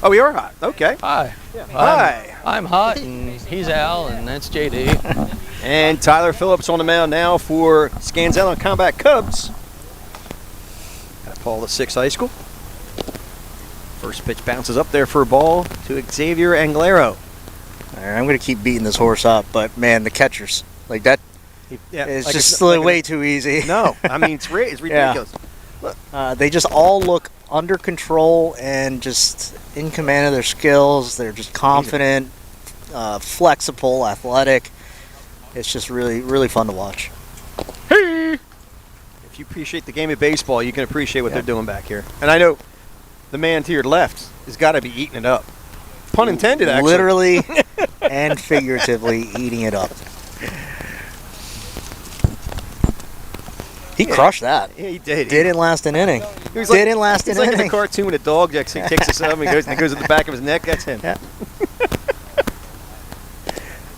Oh, we are hot. Okay. Hi. Hi. I'm hot, and he's Al, and that's JD. And Tyler Phillips on the mound now for Scanzano Combat Cubs. At Paul VI High School. First pitch bounces up there for a ball to Xavier Anglero. All right, I'm going to keep beating this horse up, but man, the catchers, like that Yeah, is like just it's- like way too easy. No, I mean, it's ridiculous. They just all look under control and just in command of their skills. They're just confident, flexible, athletic. It's just really, really fun to watch. If you appreciate the game of baseball, you can appreciate what they're doing back here. And I know the man to your left has got to be eating it up. Pun intended, actually. Literally and figuratively eating it up. He crushed that. Yeah, he did. Didn't last an inning. He was like- Didn't last It's an like in a inning. cartoon with a dog that takes us up and goes in the back of his neck. That's him. Yeah.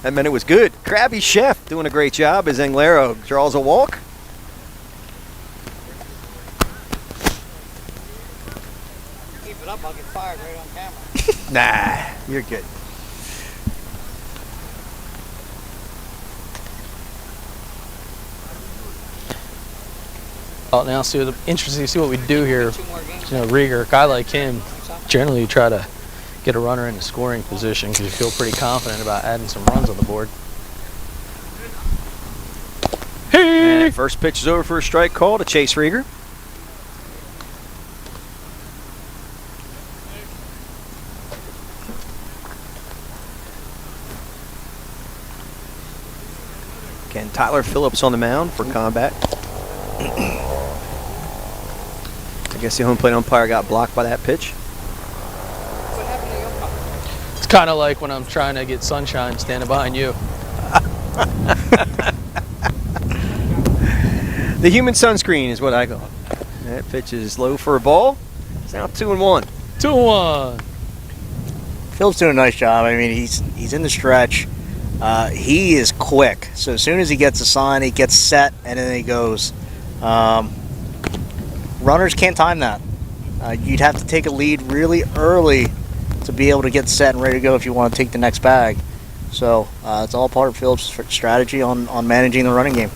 That meant it was good. Krabby Chef doing a great job as Anglero draws a walk. Keep it up, I'll get fired right on camera. Nah, you're good. Well, now interesting to see what we do here. 2 more games. You know, Rieger, a guy like him, generally you try to get a runner in a scoring position because you feel pretty confident about adding some runs on the board. And first pitch is over for a strike call to Chase Rieger. Again, Tyler Phillips on the mound for Combat. I guess the home plate umpire got blocked by that pitch. What happened to your umpire? It's kind of like when I'm trying to get sunshine standing behind you. The human sunscreen is what I call it. That pitch is low for a ball. It's now 2-1. 2-1. Phil's doing a nice job. I mean, he's in the stretch. He is quick. So as soon as he gets a sign, he gets set, and then he goes. Runners can't time that. You'd have to take a lead really early to be able to get set and ready to go if you want to take the next bag. So it's all part of Phillips' strategy on managing the running game.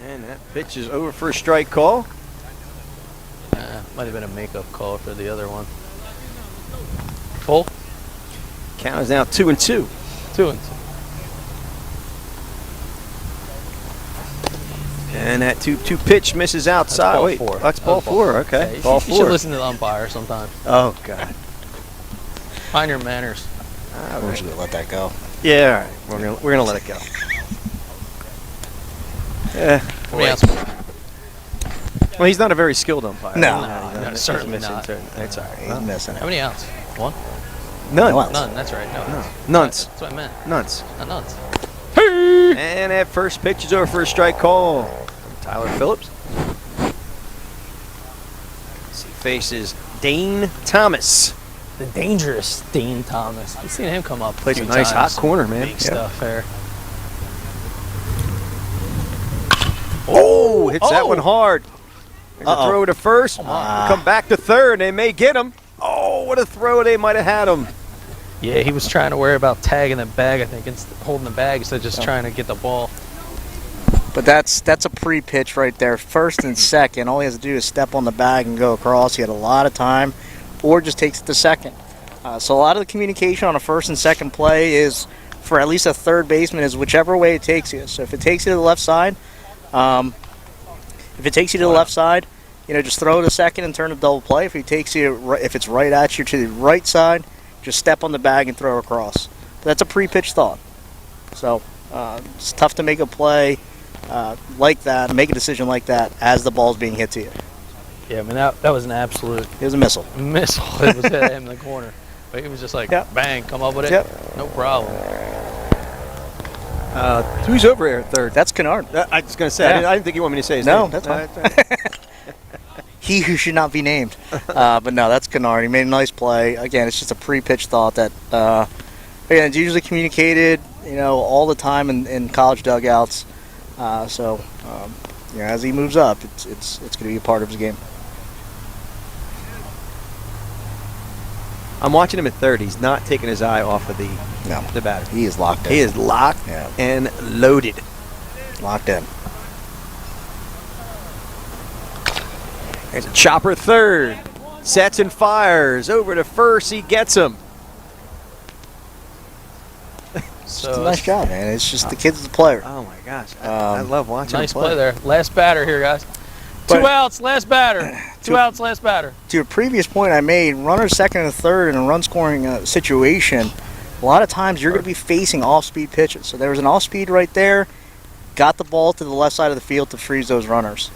And that pitch is over for a strike call. Might have been a makeup call for the other one. Full? Count is now 2-2. 2-2. And that 2-2 pitch misses outside. Ball Wait, four. that's ball four. Okay, Yeah, ball you four. should listen to the umpire sometime. Oh God. Mind your manners. We're just gonna let that go. Yeah, all right. We're gonna let it go. Yeah. How many outs? Well, he's not a very skilled umpire. No. He's certainly missing not. certain- That's all right. He's missing How it. many outs? One? None. No outs. None. That's right. No. outs. Nuns. That's what I meant. Nuns. Not nuns. And that first pitch is over for a strike call from Tyler Phillips. As he faces Dane Thomas. The dangerous Dean Thomas. I've seen him come up. Plays a few nice hot times. corner, man. Big Yep. stuff there. Oh, hits that Oh. one hard. There's a Uh-oh. throw to first. Ah. Come back to third. They may get him. Oh, what a throw. They might have had him. Yeah, he was trying to worry about tagging the bag, I think, instead holding the bag instead of just trying to get the ball. But that's a pre-pitch right there. First and second, all he has to do is step on the bag and go across. He had a lot of time, or just takes it to second. So a lot of the communication on a first and second play is, for at least a third baseman, is whichever way it takes you. So if it takes you to the left side, just throw it to second and turn a double play. If it's right at you to the right side, just step on the bag and throw across. But that's a pre-pitch thought. So it's tough to make a play like that, make a decision like that as the ball's being hit to you. Yeah, I mean, that was an absolute It was a missile. missile. It was hit him in the corner. But he was just like, Yep. bang, come up with it. Yep. No problem. Who's over here at third? That's Cunard. I was going to say, Yeah. I didn't think you want me to say his No, name. that's fine. That's right. He who should not be named. But no, that's Cunard. He made a nice play. Again, it's just a pre-pitch thought that, again, it's usually communicated, all the time in college dugouts. as he moves up, it's going to be a part of his game. I'm watching him at third. He's not taking his eye off of the batter. He is locked in. He is locked and loaded. Locked in. There's a chopper at third. Sets and fires. Over to first. He gets him. So nice job, man. It's just the kid's the player. Oh, my gosh. I love watching nice him play. play there. Last batter here, guys. Two outs, last batter. Two outs, last batter. To a previous point I made, runner second and third in a run-scoring situation, a lot of times you're going to be facing off-speed pitches. So there was an off-speed right there. Got the ball to the left side of the field to freeze those runners.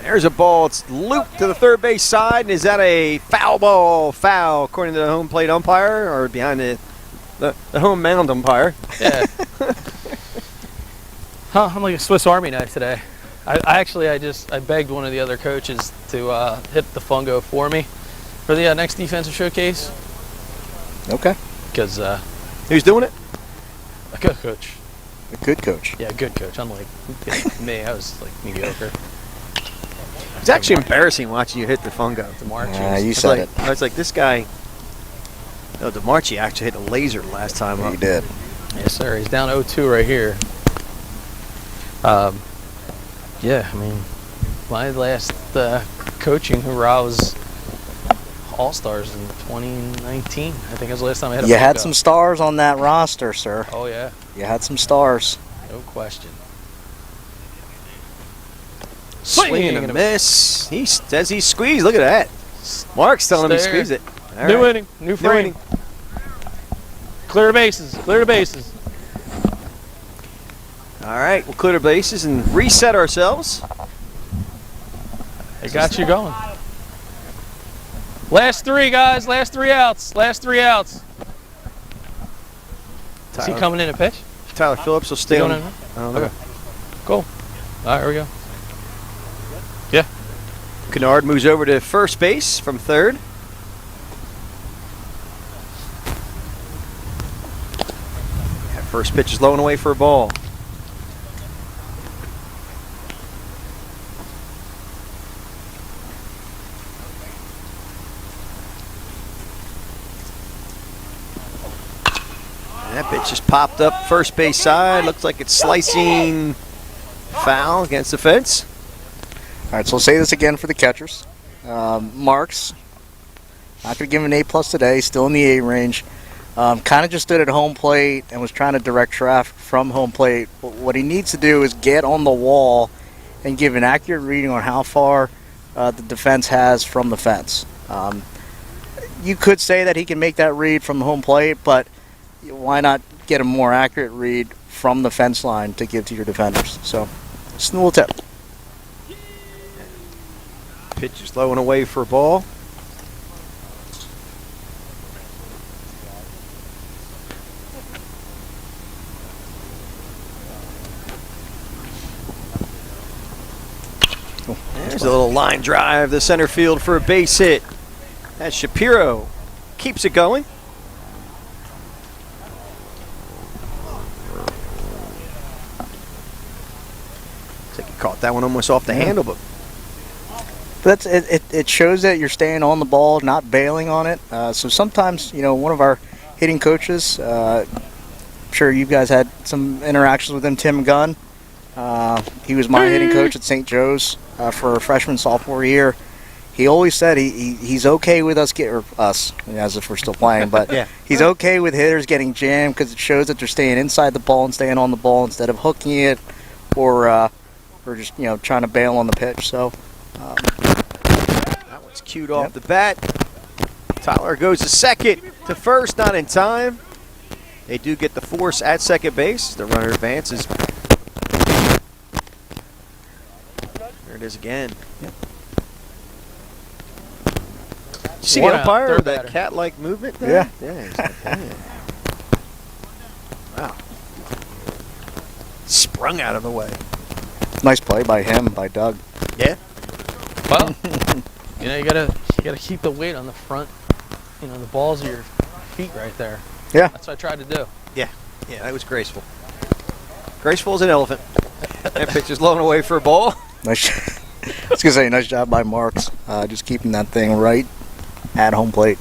There's a ball. It's looped to the third base side. And is that a foul ball? Foul, according to the home plate umpire, or behind the home mound umpire. Yeah. I'm like a Swiss Army knife today. I begged one of the other coaches to hit the fungo for me for the next defensive showcase. Okay. Because who's doing it? A good coach. A good coach. Yeah, a good coach. Unlike me, I was like mediocre. It's actually embarrassing watching you hit the fungo. DeMarchi. You said it. I was like, this guy. No, DeMarchi actually hit a laser last time up. He did. Yes, sir. He's down 0-2 right here. Yeah, I mean, my last coaching hurrah was All-Stars in 2019. I think that was the last time I had a You had fungo. some stars on that roster, sir. Oh, yeah. You had some stars. No question. Swing and a miss. He says he squeezed. Look at that. Mark's telling him he squeezed it. All New right. inning. New frame. Clear the bases. Clear the bases. All right, we'll clear the bases and reset ourselves. They got you going. Last three, guys. Last three outs. Last three outs. Is he coming in a pitch? Tyler Phillips will stay on. I don't know. Okay. Cool. All right, here we go. Yeah. Cunard moves over to first base from third. That first pitch is low and away for a ball. That pitch just popped up first base side. Looks like it's slicing foul against the fence. All right, so I'll say this again for the catchers. Marks, not going to give him an A+ today, still in the A range. Kind of just stood at home plate and was trying to direct traffic from home plate. But what he needs to do is get on the wall and give an accurate reading on how far the defense has from the fence. You could say that he can make that read from home plate, but why not get a more accurate read from the fence line to give to your defenders? So, just a little tip. Pitch is low and away for a ball. There's a little line drive to center field for a base hit. That's Shapiro. Keeps it going. Looks like he caught that one almost off the handle, but But it shows that you're staying on the ball, not bailing on it. So sometimes, one of our hitting coaches, I'm sure you guys had some interactions with him, Tim Gunn. He was my hitting coach at St. Joe's for freshman, sophomore year. He always said he's okay with us, as if we're still playing, but yeah. He's okay with hitters getting jammed because it shows that they're staying inside the ball and staying on the ball instead of hooking it or just, trying to bail on the pitch. So. That one's cued off the bat. Tyler goes to second, to first, not in time. They do get the force at second base. The runner advances. There it is again. Yep. Did you see the umpire with that cat-like movement there? Yeah. Wow. Sprung out of the way. Nice play by him, by Doug. Yeah. Well, you gotta keep the weight on the front. The balls of your feet right there. Yeah. That's what I tried to do. Yeah, that was graceful. Graceful as an elephant. That pitch is blown away for a ball. Nice. I was gonna say, nice job by Marks, just keeping that thing right at home plate.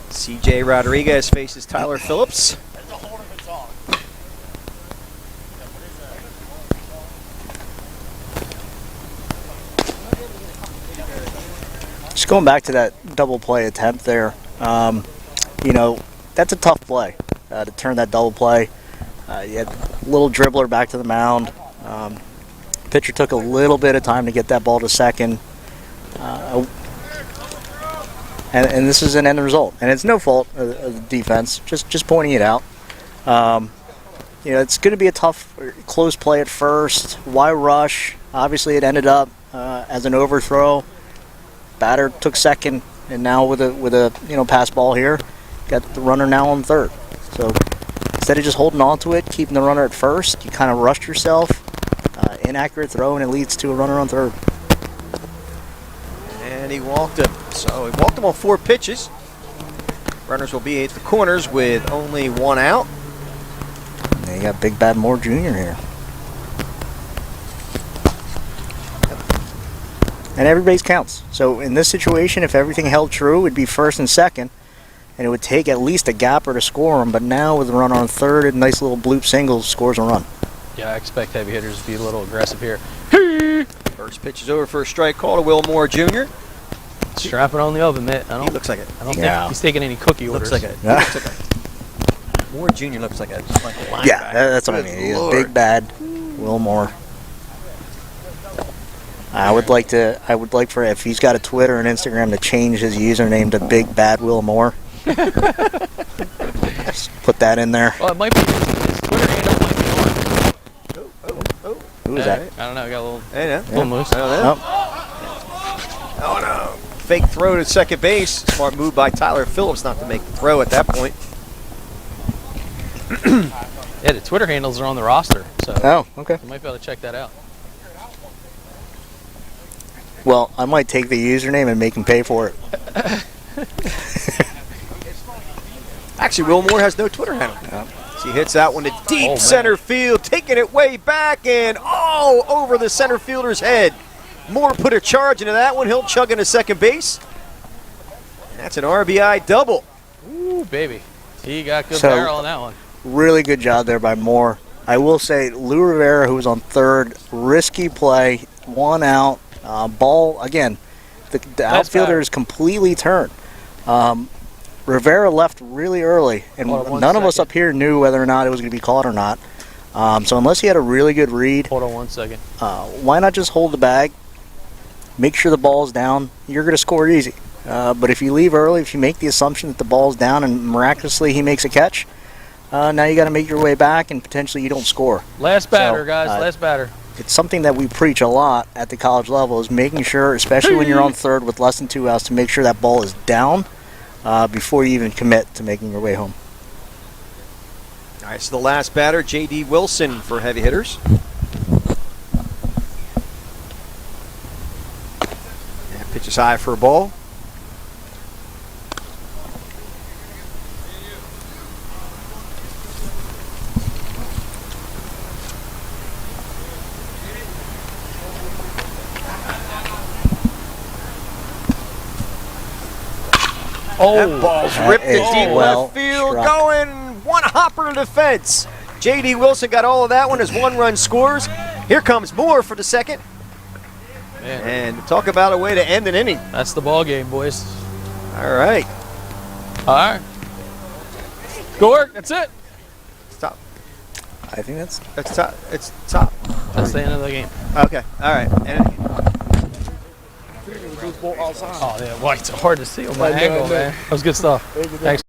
C.J. Rodriguez faces Tyler Phillips. Just going back to that double play attempt there, you know, that's a tough play to turn that double play. You had a little dribbler back to the mound. Pitcher took a little bit of time to get that ball to second. And this is an end result. And it's no fault of the defense, just pointing it out. You know, it's going to be a tough, close play at first. Why rush? Obviously, it ended up as an overthrow. Batter took second, and now with a pass ball here, got the runner now on third. So instead of just holding on to it, keeping the runner at first, you kind of rushed yourself. Inaccurate throw, and it leads to a runner on third. And he walked him. So he walked him on 4 pitches. Runners will be at the corners with only 1 out. And you got Big Bad Moore Jr. here. And every base counts. So in this situation, if everything held true, it would be first and second, and it would take at least a gapper to score them. But now with the runner on third, a nice little bloop single scores a run. Yeah, I expect heavy hitters to be a little aggressive here. First pitch is over for a strike call to Will Moore Jr. Strap it on the oven, Mitt. He looks like it. I don't think he's taking any cookie orders. Looks like it. Moore Jr. looks like a linebacker. Yeah, that's what I mean. He's Big Bad Will Moore. I would like for, if he's got a Twitter and Instagram, to change his username to Big Bad Will Moore. Just put that in there. Well, it might be his Twitter handle might be on. Who is that? I don't know. I got a little, Little moose. Oh no. Fake throw to second base. Smart move by Tyler Phillips not to make the throw at that point. Yeah, the Twitter handles are on the roster, so okay. you might be able to check that out. Well, I might take the username and make him pay for it. Actually, Will Moore has no Twitter handle. Yeah. So he hits that one to deep center field, taking it way back and over the center fielder's head. Moore put a charge into that one. He'll chug into second base. And that's an RBI double. Ooh, baby. He got good barrel on that one. Really good job there by Moore. I will say, Lou Rivera, who was on third, risky play, 1 out. Ball, again, the outfielder is completely turned. Rivera left really early, and none of us up here knew whether or not it was going to be caught or not. So unless he had a really good read, Hold on 1 second. why not just hold the bag, make sure the ball's down, you're going to score easy. But if you leave early, if you make the assumption that the ball's down and miraculously he makes a catch, now you got to make your way back and potentially you don't score. Last batter, guys. Last batter. It's something that we preach a lot at the college level, is making sure, especially when you're on third with less than 2 outs, to make sure that ball is down before you even commit to making your way home. All right, so the last batter, J.D. Wilson for heavy hitters. And pitch is high for a ball. That ball's ripped to deep left field, going one hopper to the fence. J.D. Wilson got all of that one as 1-run scores. Here comes Moore for the second. Man. And talk about a way to end an inning. That's the ball game, boys. All right. All right. Good work. That's it. Stop. I think that's top. It's top. That's the end of the game. Okay. All right. And Oh, yeah. Well, it's hard to see on my angle, man. That was good stuff. Thanks.